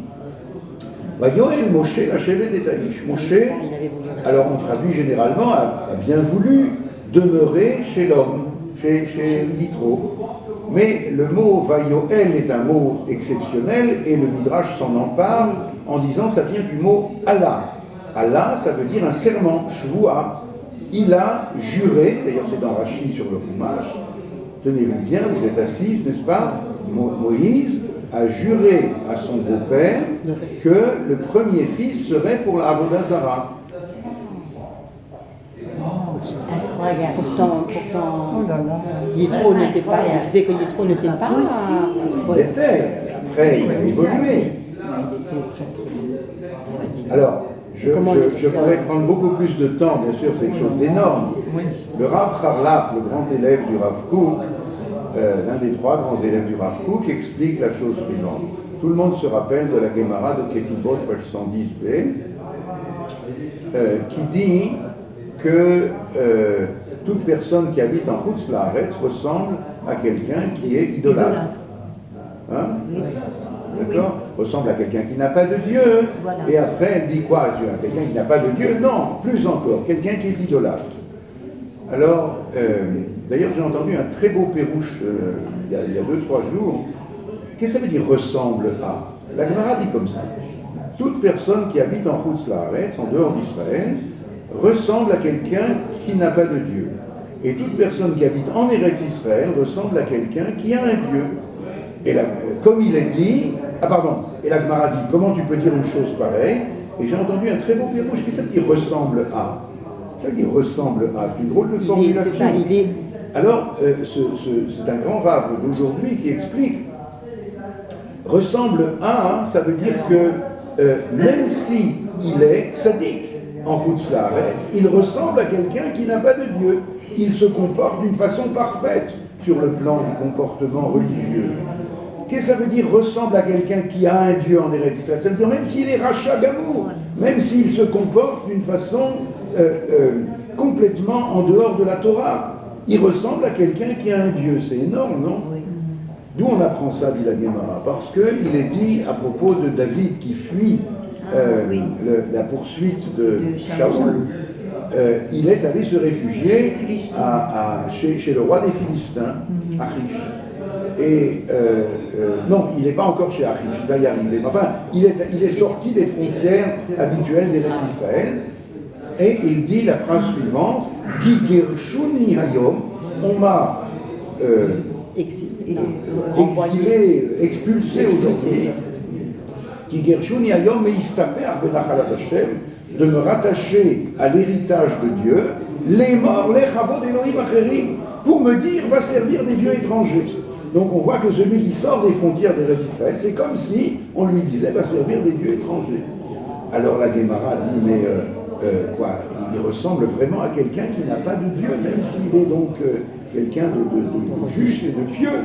[SPEAKER 2] Va Yoel Moshe la Shevet et Taïsh. Moshe, alors on traduit généralement, a bien voulu demeurer chez l'homme, chez Yitro. Mais le mot Vayoel est un mot exceptionnel et le Midrash s'en empare en disant ça vient du mot Allah. Allah, ça veut dire un serment, Shvoua. Il a juré, d'ailleurs c'est dans Rashi sur le Chumash, tenez-vous bien, vous êtes assises, n'est-ce pas? Moïse a juré à son beau-père que le premier fils serait pour la Avodah Zara.
[SPEAKER 4] Incroyable.
[SPEAKER 6] Pourtant, Yitro n'était pas, on disait que Yitro n'était pas.
[SPEAKER 2] Il était, après il a évolué. Alors, je pourrais prendre beaucoup plus de temps, bien sûr, c'est quelque chose d'énorme. Le Rav Harlap, le grand élève du Rav Kook, l'un des 3 grands élèves du Rav Kook, explique la chose suivante. Tout le monde se rappelle de la Gemara de Ketubot, page 110b, qui dit que toute personne qui habite en Chutz La'aretz ressemble à quelqu'un qui est idolâtre. Hein? D'accord? Ressemble à quelqu'un qui n'a pas de Dieu.
[SPEAKER 3] Voilà.
[SPEAKER 2] Et après, elle dit quoi? Quelqu'un qui n'a pas de Dieu? Non, plus encore, quelqu'un qui est idolâtre. Alors, d'ailleurs, j'ai entendu un très beau pérouche il y a 2-3 jours. Qu'est-ce que ça veut dire ressemble à? La Gemara dit comme ça. Toute personne qui habite en Chutz La'aretz, en dehors d'Israël, ressemble à quelqu'un qui n'a pas de Dieu. Et toute personne qui habite en Eretz Israël ressemble à quelqu'un qui a un Dieu. Et comme il est dit, et la Gemara dit, comment tu peux dire une chose pareille? Et j'ai entendu un très beau pirouche, qu'est-ce que ça veut dire ressemble à? Ça veut dire ressemble à, c'est une drôle de formulation. Alors, c'est un grand rave d'aujourd'hui qui explique, ressemble à, ça veut dire que même si il est tzaddik en Chutz La'aretz, il ressemble à quelqu'un qui n'a pas de Dieu. Il se comporte d'une façon parfaite sur le plan du comportement religieux. Qu'est-ce que ça veut dire ressemble à quelqu'un qui a un Dieu en Eretz Israël? Ça veut dire même s'il est rachat d'amour, même s'il se comporte d'une façon complètement en dehors de la Torah, il ressemble à quelqu'un qui a un Dieu. C'est énorme, non? D'où on apprend ça, dit la Gemara? Parce qu'il est dit à propos de David qui fuit la poursuite de Shaoul, il est allé se réfugier chez le roi des Philistins, Achish. Et non, il n'est pas encore chez Achish, il va y arriver. Enfin, il est sorti des frontières habituelles des Israël, et il dit la phrase suivante, Ki gershuni hayom, on m'a expulsé aujourd'hui, Ki gershuni hayom meistaper benachalat Hashem, de me rattacher à l'héritage de Dieu, les morts, les chavod Elohim acherim, pour me dire va servir des dieux étrangers. Donc on voit que celui qui sort des frontières d'Eretz Israël, c'est comme si on lui disait va servir des dieux étrangers. Alors la Gemara dit mais il ressemble vraiment à quelqu'un qui n'a pas de Dieu, même s'il est donc quelqu'un de juste et de pieux.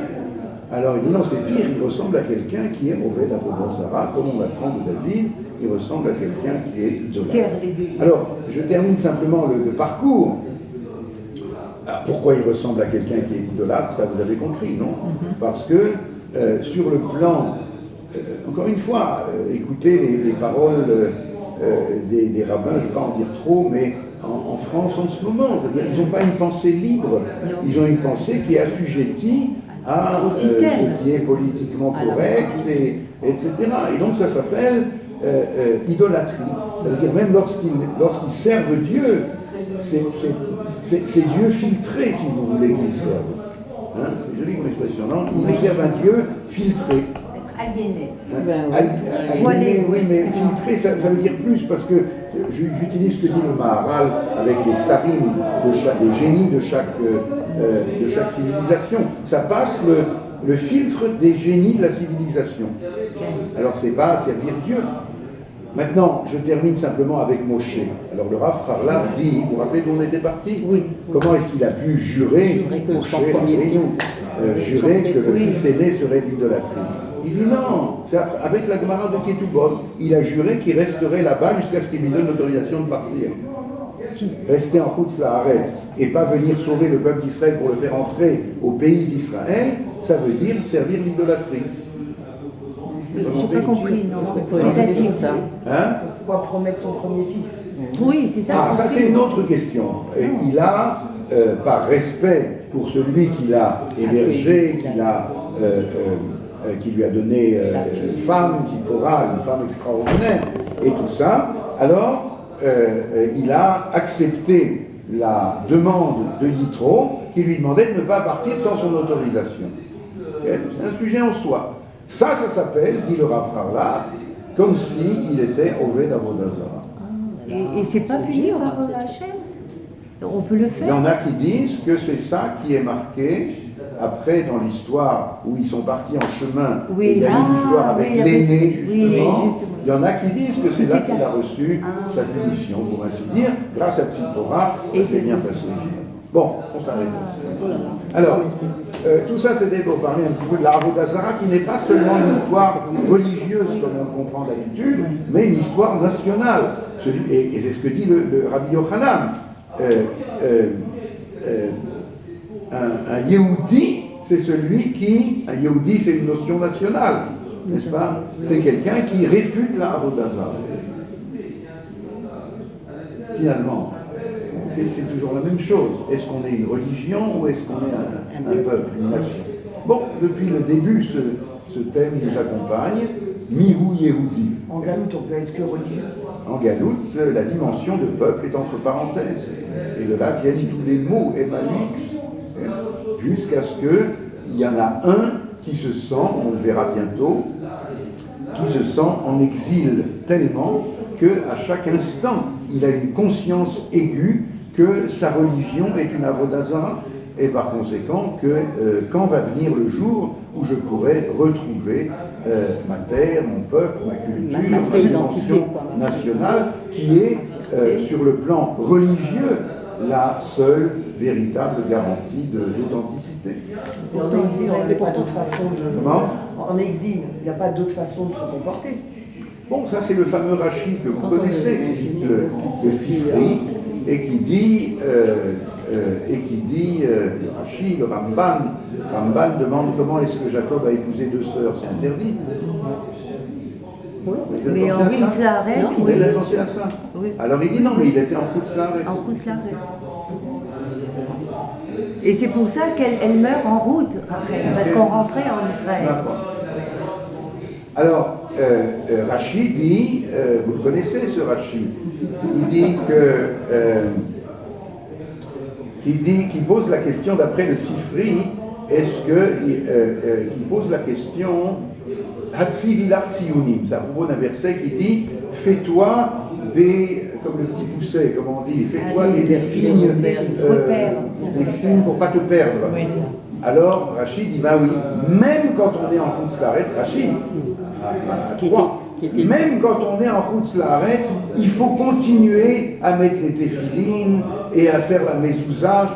[SPEAKER 2] Alors il dit non, c'est pire, il ressemble à quelqu'un qui est mauvais d'Avodah Zarah, comme on l'apprend de David, il ressemble à quelqu'un qui est idolâtre. Alors je termine simplement le parcours. Alors, pourquoi il ressemble à quelqu'un qui est idolâtre, ça vous avez compris, non? Parce que sur le plan, encore une fois, écoutez les paroles des rabbins, je ne vais pas en dire trop, mais en France en ce moment, c'est-à-dire ils n'ont pas une pensée libre, ils ont une pensée qui est assujettie à ce qui est politiquement correct, etc. Et donc ça s'appelle idolâtrie. Ça veut dire même lorsqu'ils servent Dieu, c'est Dieu filtré, si vous voulez qu'ils servent. Hein, c'est joli comme expression, non? Ils servent un Dieu filtré.
[SPEAKER 1] Aliéné.
[SPEAKER 2] Aliéné, oui, mais filtré, ça veut dire plus, parce que j'utilise ce que dit le Maharal avec les sarim, des génies de chaque civilisation. Ça passe le filtre des génies de la civilisation. Alors c'est pas servir Dieu. Maintenant, je termine simplement avec Moshe. Alors le Rav Harlab dit, vous vous rappelez d'où on était parti? Oui. Comment est-ce qu'il a pu jurer que le fils aîné serait de l'idolâtrie? Il dit non, c'est avec la Gemara de Ketubot, il a juré qu'il resterait là-bas jusqu'à ce qu'il lui donne l'autorisation de partir. Rester en Chutz La'aretz et pas venir sauver le peuple d'Israël pour le faire entrer au pays d'Israël, ça veut dire servir l'idolâtrie.
[SPEAKER 3] Je n'ai pas compris, non.
[SPEAKER 5] C'est-à-dire ça.
[SPEAKER 2] Hein?
[SPEAKER 5] Pourquoi promettre son premier fils?
[SPEAKER 3] Oui, c'est ça.
[SPEAKER 2] Ah, ça c'est une autre question. Et il a, par respect pour celui qu'il a hébergé, qui lui a donné une femme, Tzipora, une femme extraordinaire, et tout ça, alors il a accepté la demande de Yitro qui lui demandait de ne pas partir sans son autorisation. C'est un sujet en soi. Ça s'appelle, dit le Rav Harlab, comme s'il était Oved Avodah Zarah.
[SPEAKER 3] Et c'est pas puni par Hachem? On peut le faire?
[SPEAKER 2] Il y en a qui disent que c'est ça qui est marqué après dans l'histoire où ils sont partis en chemin.
[SPEAKER 3] Oui.
[SPEAKER 2] Et il y a une histoire avec l'aîné, justement.
[SPEAKER 3] Oui, justement.
[SPEAKER 2] Il y en a qui disent que c'est là qu'il a reçu sa punition, pour ainsi dire, grâce à Tzipora, et c'est bien passé. Bon, on s'arrête là. Alors, tout ça c'était pour parler un petit peu de la Avodah Zarah, qui n'est pas seulement une histoire religieuse comme on comprend d'habitude, mais une histoire nationale. Et c'est ce que dit le Rabbi Yochanan. Un Yehudi, c'est celui qui... Un Yehudi, c'est une notion nationale, n'est-ce pas? C'est quelqu'un qui réfute la Avodah Zarah. Finalement, c'est toujours la même chose. Est-ce qu'on est une religion ou est-ce qu'on est un peuple, une nation? Bon, depuis le début, ce thème nous accompagne. Mihu Yehudi.
[SPEAKER 5] En galoute, on peut être que religieux.
[SPEAKER 2] En galoute, la dimension de peuple est entre parenthèses. Et de là viennent tous les mots MAUX, jusqu'à ce qu'il y en a un qui se sent, on le verra bientôt, qui se sent en exil tellement qu'à chaque instant, il a une conscience aiguë que sa religion est une avodazara, et par conséquent que quand va venir le jour où je pourrai retrouver ma terre, mon peuple, ma culture, ma dimension nationale, qui est sur le plan religieux la seule véritable garantie d'authenticité.
[SPEAKER 5] Et en exil, on n'a pas d'autre façon de...
[SPEAKER 2] Comment ?
[SPEAKER 5] En exil, il n'y a pas d'autre façon de se comporter.
[SPEAKER 2] Bon, ça c'est le fameux Rashi que vous connaissez, qui cite le Sifri, et qui dit, le Rashi, le Ramban demande comment est-ce que Jacob a épousé deux sœurs, c'est interdit.
[SPEAKER 3] Mais en Hutzlaaretz,
[SPEAKER 2] Vous avez pensé à ça?
[SPEAKER 3] Oui.
[SPEAKER 2] Alors il dit non, mais il était en Hutzlaaretz.
[SPEAKER 3] En Hutzlaaretz. Et c'est pour ça qu'elle meurt en route après, parce qu'on rentrait en Israël.
[SPEAKER 2] D'accord. Alors, Rashi dit, vous le connaissez ce Rashi, il dit qu'il pose la question d'après le Sifri, est-ce qu'il pose la question Hatsi Vilar Tziyunim, c'est à propos d'un verset qui dit fais-toi des, comme le petit pousset, comme on dit, fais-toi des signes, des signes pour ne pas te perdre. Alors Rachid dit bah oui, même quand on est en Hutzlaaretz, Rachid à 3, même quand on est en Hutzlaaretz, il faut continuer à mettre les téphilines et à faire la mezouza.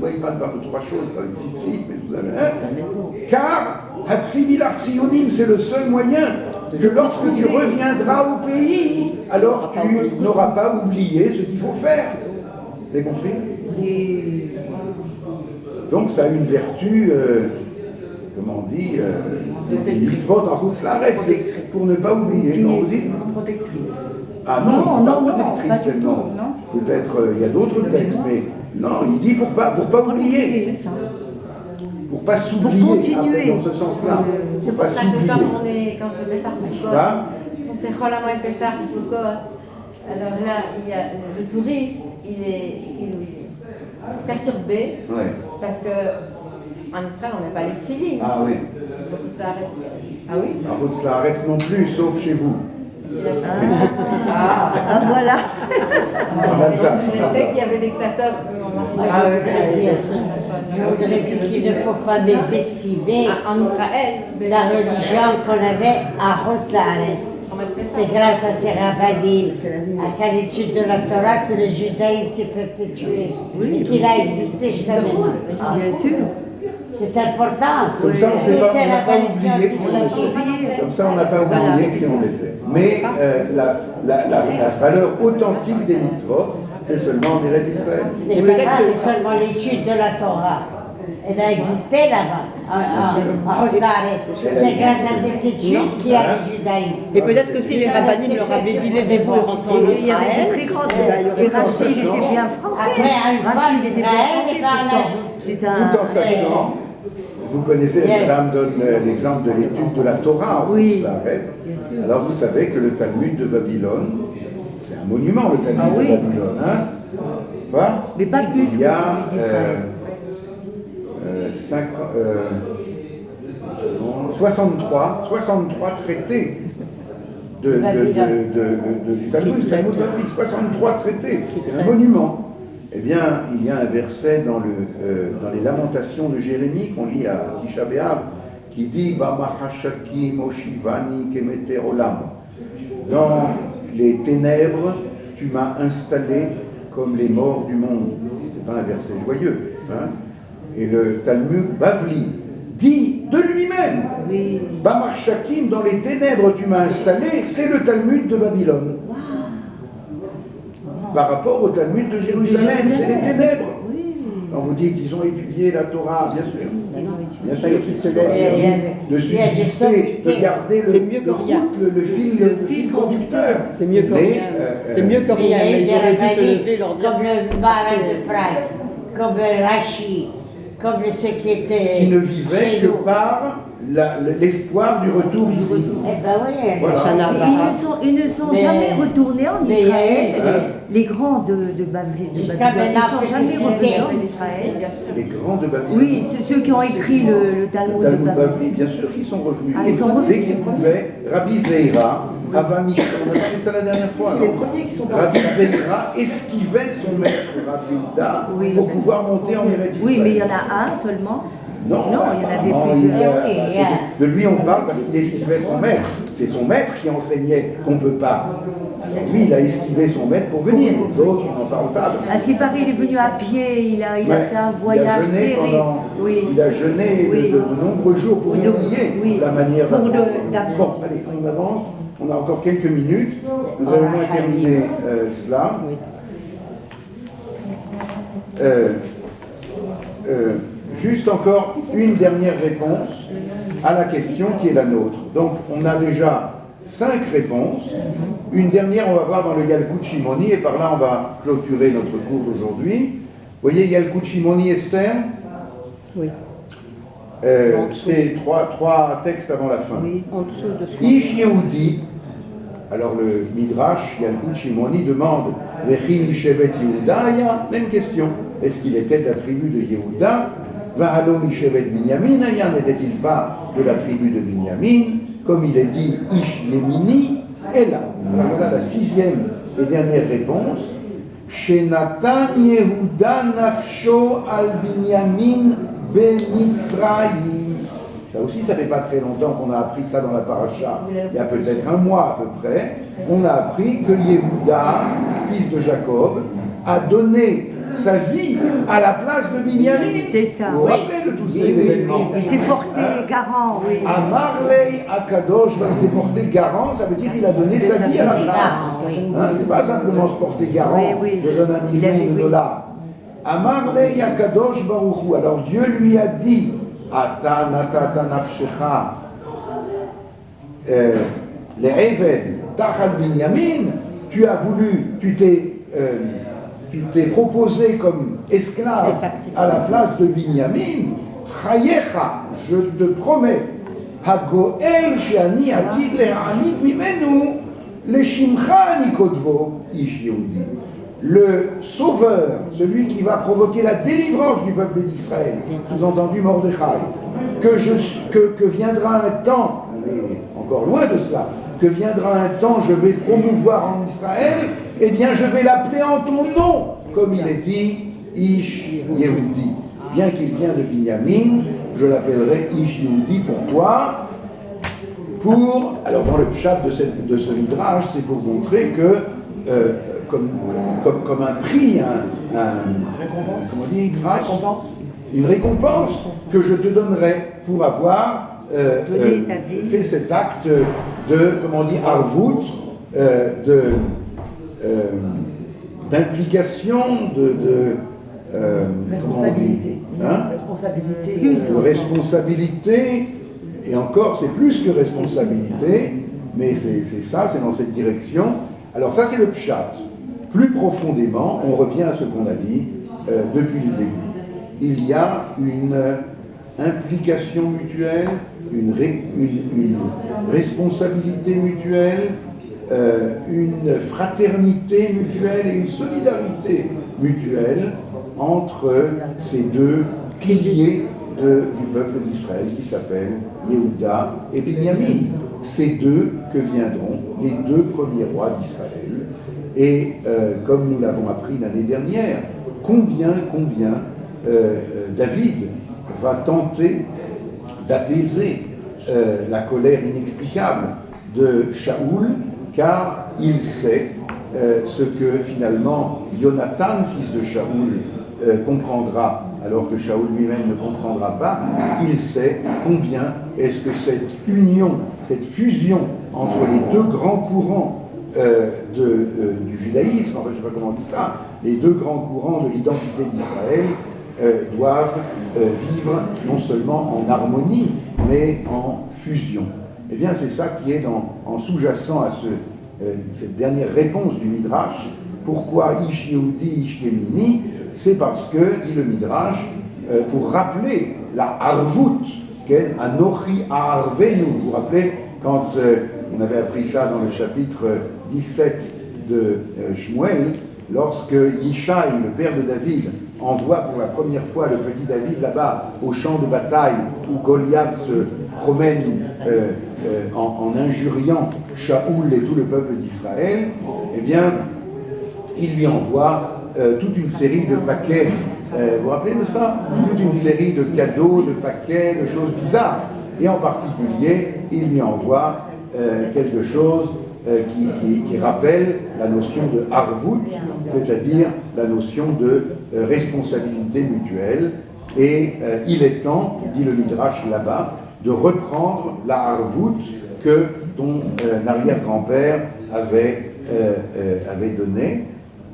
[SPEAKER 2] Il parle de trois choses, pas une tzitzit, car Hatsi Vilar Tziyunim, c'est le seul moyen que lorsque tu reviendras au pays, alors tu n'auras pas oublié ce qu'il faut faire. Vous avez compris? Donc ça a une vertu, comment on dit, des mitzvot en Hutzlaaretz, c'est pour ne pas oublier. On vous dit
[SPEAKER 5] Protectrice.
[SPEAKER 2] Ah non,
[SPEAKER 3] non,
[SPEAKER 2] pas protectrice tellement. Peut-être il y a d'autres textes, mais non, il dit pour pas oublier.
[SPEAKER 3] C'est ça.
[SPEAKER 2] Pour pas s'oublier.
[SPEAKER 3] Pour continuer.
[SPEAKER 2] Dans ce sens-là.
[SPEAKER 1] C'est pour ça que quand c'est Pessah Sukkot, quand c'est Chol HaMoed Pessah Sukkot, alors là, il y a le touriste, il est perturbé, parce que en Israël, on n'a pas les tefilines.
[SPEAKER 2] Ah oui.
[SPEAKER 1] Donc Hutzlaaretz.
[SPEAKER 5] Ah oui?
[SPEAKER 2] En Hutzlaaretz non plus, sauf chez vous.
[SPEAKER 3] Ah voilà.
[SPEAKER 2] En Alsace,
[SPEAKER 1] Je sais qu'il y avait des dictateurs.
[SPEAKER 4] Je voudrais dire qu'il ne faut pas décimer
[SPEAKER 1] En Israël,
[SPEAKER 4] la religion qu'on avait à Hutzlaaretz. C'est grâce à ces rabbinim, à l'étude de la Torah, que le judaïsme s'est perpétué et qu'il a existé jusqu'à maintenant.
[SPEAKER 3] Bien sûr.
[SPEAKER 4] C'est important.
[SPEAKER 2] Comme ça, on n'a pas oublié qui on était. Comme ça, on n'a pas oublié qui on était. Mais la valeur authentique des mitzvot, c'est seulement en Eretz Israël.
[SPEAKER 4] Mais c'est pas seulement l'étude de la Torah. Elle a existé là-bas, à Hutzlaaretz. C'est grâce à cette étude qu'il y a le judaïsme.
[SPEAKER 6] Et peut-être que si les rabbinim leur avaient dit levez-vous et rentrez en
[SPEAKER 3] Il y avait
[SPEAKER 6] Israël,
[SPEAKER 3] des très grandes. Et Rachid était bien français.
[SPEAKER 4] Après, à une fois,
[SPEAKER 3] Rachid était bien
[SPEAKER 4] Israël,
[SPEAKER 3] français
[SPEAKER 4] et par la
[SPEAKER 3] pourtant. C'est un.
[SPEAKER 2] Tout en sachant, vous connaissez, madame donne l'exemple de l'étude de la Torah en Hutzlaaretz. Alors vous savez que le Talmud de Babylone, c'est un monument, le Talmud de Babylone. Hein? Quoi?
[SPEAKER 3] Mais pas plus que
[SPEAKER 2] il y a
[SPEAKER 3] celui d'Israël.
[SPEAKER 2] 63 traités du Talmud, du Talmud Bavli, 63 traités, c'est un monument. Eh bien, il y a un verset dans les Lamentations de Jérémie qu'on lit à Tisha B'Av qui dit Bamahashakim Oshivani Kemete Olam. Dans les ténèbres, tu m'as installé comme les morts du monde. C'est pas un verset joyeux. Hein? Et le Talmud Bavli dit de lui-même Bamahashakim, dans les ténèbres tu m'as installé, c'est le Talmud de Babylone. Par rapport au Talmud de Jérusalem, c'est les ténèbres. Quand vous dites qu'ils ont étudié la Torah, bien sûr. Bien sûr, de subsister, de garder le fil conducteur.
[SPEAKER 6] c'est mieux que rien. C'est mieux que rien, mais ils auraient dû se lever et leur dire.
[SPEAKER 4] Comme le Maral de Prague, comme Rashi, Comme ceux qui étaient.
[SPEAKER 2] Qui ne vivaient
[SPEAKER 4] chez
[SPEAKER 2] que
[SPEAKER 4] nous.
[SPEAKER 2] par l'espoir du retour ici.
[SPEAKER 4] Eh ben oui,
[SPEAKER 2] Voilà.
[SPEAKER 3] Ils ne sont
[SPEAKER 4] Mais-
[SPEAKER 3] jamais retournés en
[SPEAKER 4] mais il y a
[SPEAKER 3] Israël.
[SPEAKER 4] eu-
[SPEAKER 3] Les grands de Babylone
[SPEAKER 4] Jusqu'à
[SPEAKER 3] ils
[SPEAKER 4] maintenant,
[SPEAKER 3] ne sont jamais
[SPEAKER 4] c'était-
[SPEAKER 3] revenus en Israël.
[SPEAKER 2] Les grands de Babylone.
[SPEAKER 3] Oui, ceux qui ont écrit le Talmud de
[SPEAKER 2] Talmud
[SPEAKER 3] Babylone.
[SPEAKER 2] Bavli, bien sûr qu'ils sont revenus.
[SPEAKER 3] Ah, ils sont revenus.
[SPEAKER 2] Dès qu'ils pouvaient, Rabbi Zeira, Rava Mishnah, on a parlé de ça la dernière fois.
[SPEAKER 5] C'est les
[SPEAKER 2] non
[SPEAKER 5] premiers qui sont
[SPEAKER 2] Rabbi
[SPEAKER 5] partis.
[SPEAKER 2] Zeira esquivait son maître Rabbi Yehuda
[SPEAKER 3] Oui.
[SPEAKER 2] pour pouvoir monter en Eretz
[SPEAKER 3] Oui, mais il y
[SPEAKER 2] Israël.
[SPEAKER 3] en a un seulement.
[SPEAKER 2] Non,
[SPEAKER 3] il y en avait
[SPEAKER 2] apparemment,
[SPEAKER 3] plusieurs.
[SPEAKER 2] de lui on parle parce qu'il esquivait son maître. C'est son maître qui enseignait qu'on ne peut pas. Lui, il a esquivé son maître pour venir. Les autres, on n'en parle pas.
[SPEAKER 3] À ce qui paraît, il est venu à pied, il a fait un voyage
[SPEAKER 2] il a jeûné
[SPEAKER 3] terrible.
[SPEAKER 2] pendant, il a jeûné
[SPEAKER 3] Oui.
[SPEAKER 2] de nombreux jours pour
[SPEAKER 3] Oui,
[SPEAKER 2] oublier
[SPEAKER 3] oui.
[SPEAKER 2] la manière
[SPEAKER 3] Pour
[SPEAKER 2] d'apprendre.
[SPEAKER 3] d'apprendre.
[SPEAKER 2] Bon, allez, on avance. On a encore quelques minutes. Nous allons au moins terminer cela. Juste encore une dernière réponse à la question qui est la nôtre. Donc, on a déjà 5 réponses. Une dernière, on va voir dans le Yalkut Shimoni, et par là, on va clôturer notre cours d'aujourd'hui. Vous voyez Yalkut Shimoni, Esther?
[SPEAKER 6] Oui.
[SPEAKER 2] C'est trois textes avant la fin.
[SPEAKER 6] Oui, en dessous de ce
[SPEAKER 2] Ish Yehudi, alors le Midrash, Yalkut Shimoni, demande Vechi Mishevet Yehuda, même question. Est-ce qu'il était de la tribu de Yehuda? Vahalo Mishevet Binyamin, n'était-il pas de la tribu de Binyamin? Comme il est dit, Ish Yemini, et là. Alors voilà la 6e et dernière réponse. Shenatan Yehuda Nafsho al Binyamin Benitzraïm. Ça aussi, ça fait pas très longtemps qu'on a appris ça dans la paracha. Il y a peut-être un mois à peu près. On a appris que Yehuda, fils de Jacob, a donné sa vie à la place de Binyamin.
[SPEAKER 3] C'est ça.
[SPEAKER 2] Vous vous rappelez de tous ces événements?
[SPEAKER 3] Il s'est porté garant, oui.
[SPEAKER 2] Amarlei Akadosh, il s'est porté garant, ça veut dire qu'il a donné sa vie à la place. Hein, c'est pas simplement se porter garant,
[SPEAKER 3] Oui, oui.
[SPEAKER 2] je donne $1 million de dollars. Amarlei Akadosh Baruchu, alors Dieu lui a dit, Ata natata nafshecha le'eved tachat Binyamin, tu as voulu, tu t'es proposé comme esclave à la place de Binyamin, Chayecha, je te promets, Hagoel she'ani atid le'anid mimenu, le'shimcha ani kodvo, ish Yehudi. Le sauveur, celui qui va provoquer la délivrance du peuple d'Israël, sous-entendu Mordechai, que viendra un temps, on est encore loin de cela, que viendra un temps, je vais promouvoir en Israël, eh bien je vais l'appeler en ton nom, comme il est dit, Ish Yehudi. Bien qu'il vienne de Binyamin, je l'appellerai Ish Yehudi. Pourquoi? Alors dans le pshat de ce midrash, c'est pour montrer que, comme un prix, comment on dit, une récompense que je te donnerai pour avoir fait cet acte de, comment on dit, arvout, d'implication,
[SPEAKER 5] responsabilité.
[SPEAKER 2] Responsabilité, et encore c'est plus que responsabilité, mais c'est ça, c'est dans cette direction. Alors ça c'est le pshat. Plus profondément, on revient à ce qu'on a dit depuis le début. Il y a une implication mutuelle, une responsabilité mutuelle, une fraternité mutuelle et une solidarité mutuelle entre ces deux piliers du peuple d'Israël qui s'appellent Yehuda et Binyamin. Ces deux que viendront les 2 premiers rois d'Israël. Et comme nous l'avons appris l'année dernière, combien David va tenter d'apaiser la colère inexplicable de Shaoul, car il sait ce que finalement Jonathan, fils de Shaoul, comprendra, alors que Shaoul lui-même ne comprendra pas. Il sait combien est-ce que cette union, cette fusion entre les 2 grands courants du judaïsme, enfin je ne sais pas comment on dit ça, les 2 grands courants de l'identité d'Israël doivent vivre non seulement en harmonie, mais en fusion. Eh bien, c'est ça qui est en sous-jacent à cette dernière réponse du Midrash. Pourquoi Ish Yehudi, Ish Yemini? C'est parce que, dit le Midrash, pour rappeler la Harvout, qu'est Anochi Aharvenu. Vous vous rappelez, quand on avait appris ça dans le chapitre 17 de Shmuel, lorsque Yishai, le père de David, envoie pour la première fois le petit David là-bas au champ de bataille où Goliath se promène en injuriant Shaoul et tout le peuple d'Israël, eh bien, il lui envoie toute une série de paquets. Vous vous rappelez de ça? Toute une série de cadeaux, de paquets, de choses bizarres. Et en particulier, il lui envoie quelque chose qui rappelle la notion de Harvout, c'est-à-dire la notion de responsabilité mutuelle. Et il est temps, dit le Midrash là-bas, de reprendre la Harvout que ton arrière-grand-père avait donnée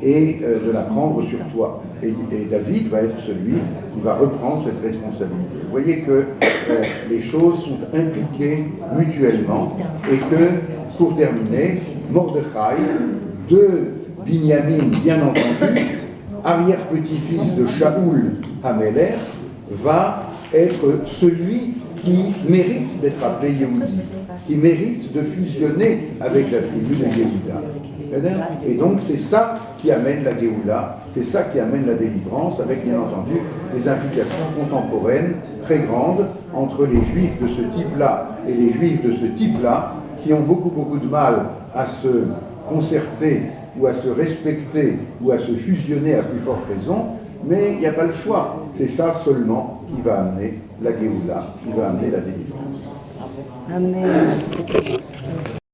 [SPEAKER 2] et de la prendre sur toi. Et David va être celui qui va reprendre cette responsabilité. Vous voyez que les choses sont impliquées mutuellement et que, pour terminer, Mordechai, de Binyamin, bien entendu, arrière-petit-fils de Shaoul Hamelech, va être celui qui mérite d'être appelé Yehudi, qui mérite de fusionner avec la tribu de Yehuda. Et donc c'est ça qui amène la Géoula, c'est ça qui amène la délivrance, avec bien entendu des implications contemporaines très grandes entre les Juifs de ce type-là et les Juifs de ce type-là, qui ont beaucoup de mal à se concerter ou à se respecter ou à se fusionner à plus forte raison, mais il n'y a pas le choix. C'est ça seulement qui va amener la Géoula, qui va amener la délivrance.
[SPEAKER 3] Amen.